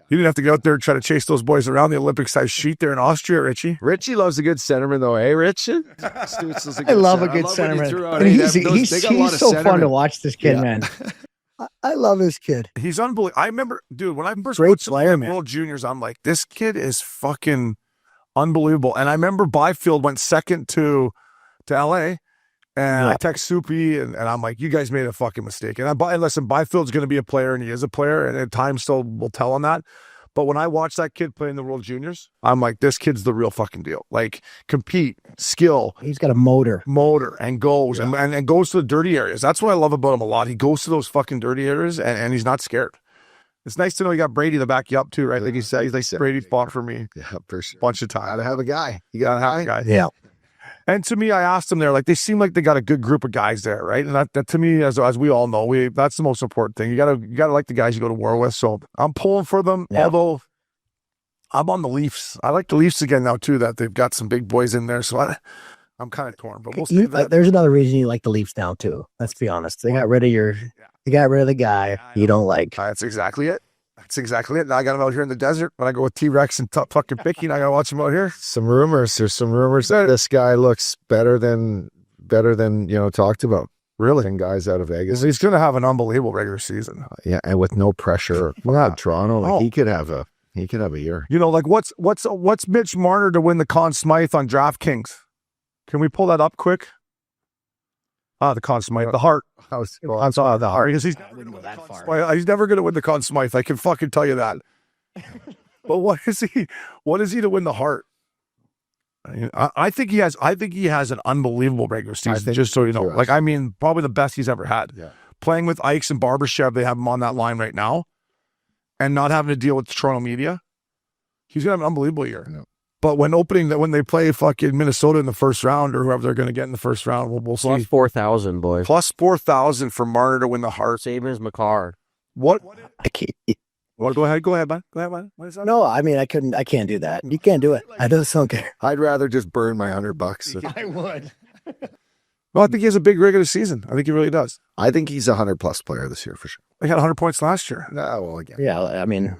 you didn't have to get out there and try to chase those boys around the Olympic-sized sheet there in Austria, Richie. Richie loves a good centerman, though, eh, Rich? I love a good centerman. He's so fun to watch, this kid, man. I love this kid. He's unbelievable. I remember, dude, when I first great watched player, man. World Juniors, I'm like, this kid is fucking unbelievable. And I remember Byfield went second to LA. And I text Soupy and I'm like, you guys made a fucking mistake. And listen, Byfield's going to be a player and he is a player and time still will tell on that. But when I watch that kid play in the World Juniors, I'm like, this kid's the real fucking deal. Like, compete, skill. He's got a motor and goes and goes to the dirty areas. That's what I love about him a lot. He goes to those fucking dirty areas and he's not scared. It's nice to know you got Brady to back you up too, right? Like he said, he's like, Brady fought for me. Yeah, for sure. Bunch of times. Gotta have a guy. You gotta have a guy. Yeah. And to me, I asked them there, like, they seem like they got a good group of guys there, right? And that to me, as we all know, that's the most important thing. You gotta like the guys you go to war with. So I'm pulling for them, although I'm on the Leafs. I like the Leafs again now too, that they've got some big boys in there. So I'm kind of torn, but we'll see. There's another reason you like the Leafs now too. Let's be honest. They got rid of the guy you don't like. That's exactly it. Now I got him out here in the desert. When I go with T-Rex and fucking Picky, I got to watch him out here. There's some rumors that this guy looks better than talked about. Really? 10 guys out of Vegas. He's going to have an unbelievable regular season. Yeah, and with no pressure. Well, Toronto, like, Oh. he could have a year. You know, like what's Mitch Marner to win the Conn Smythe on DraftKings? Can we pull that up quick? The Conn Smythe, the Hart. I was The Hart. Because he's wouldn't go that far. He's never going to win the Conn Smythe. I can fucking tell you that. But what is he? What is he to win the Hart? I think he has. I think he has an unbelievable regular season. Just so you know, like I mean, probably the best he's ever had. Yeah. Playing with Eichel and Barbashev, they have him on that line right now, and not having to deal with the Toronto media. He's gonna have an unbelievable year. No. But when they play fucking Minnesota in the first round or whoever they're going to get in the first round, we'll Plus see. 4,000, boys. Plus 4,000 for Marner to win the Hart. Same as McCarr. What? I can't. Well, go ahead, man. What is that? No, I mean, I can't do that. You can't do it. I just don't care. I'd rather just burn my $100. I would. Well, I think he has a big regular season. I think he really does. I think he's a 100+ player this year for sure. He had 100 points last year. No, well, again. Yeah, I mean,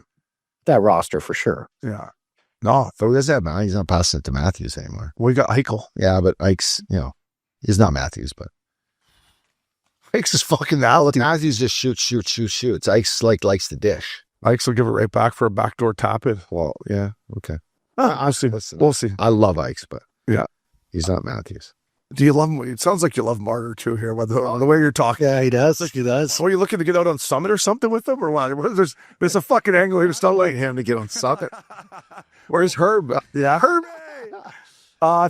that roster for sure. Yeah. No, So does that, man? He's not passing it to Matthews anymore. we got Eichel. Yeah, but Ike's, he's not Matthews, but Ike's is fucking out. Matthews just shoots. Ike's likes to dish. Eichel will give it right back for a backdoor tap in. Well, yeah, okay. I'll see. Listen, We'll see. I love Ike's, but Yeah. he's not Matthews. Do you love him? It sounds like you love Marner too here, by the way you're talking. Yeah, he does. He does. So are you looking to get out on Summit or something with him, or what? There's a fucking angle here to start like Him to get on Summit. Where's Herb? Yeah, Herb.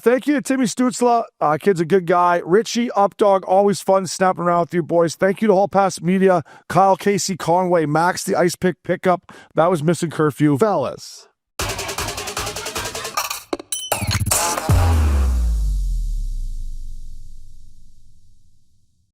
Thank you to Timmy Stutzle. Kid's a good guy. Richie, Updog, always fun snapping around with you boys. Thank you to Hall Pass Media, Kyle, Casey, Conway, Max, the Ice Pick Pickup. That was Missin Curfew. Fellas.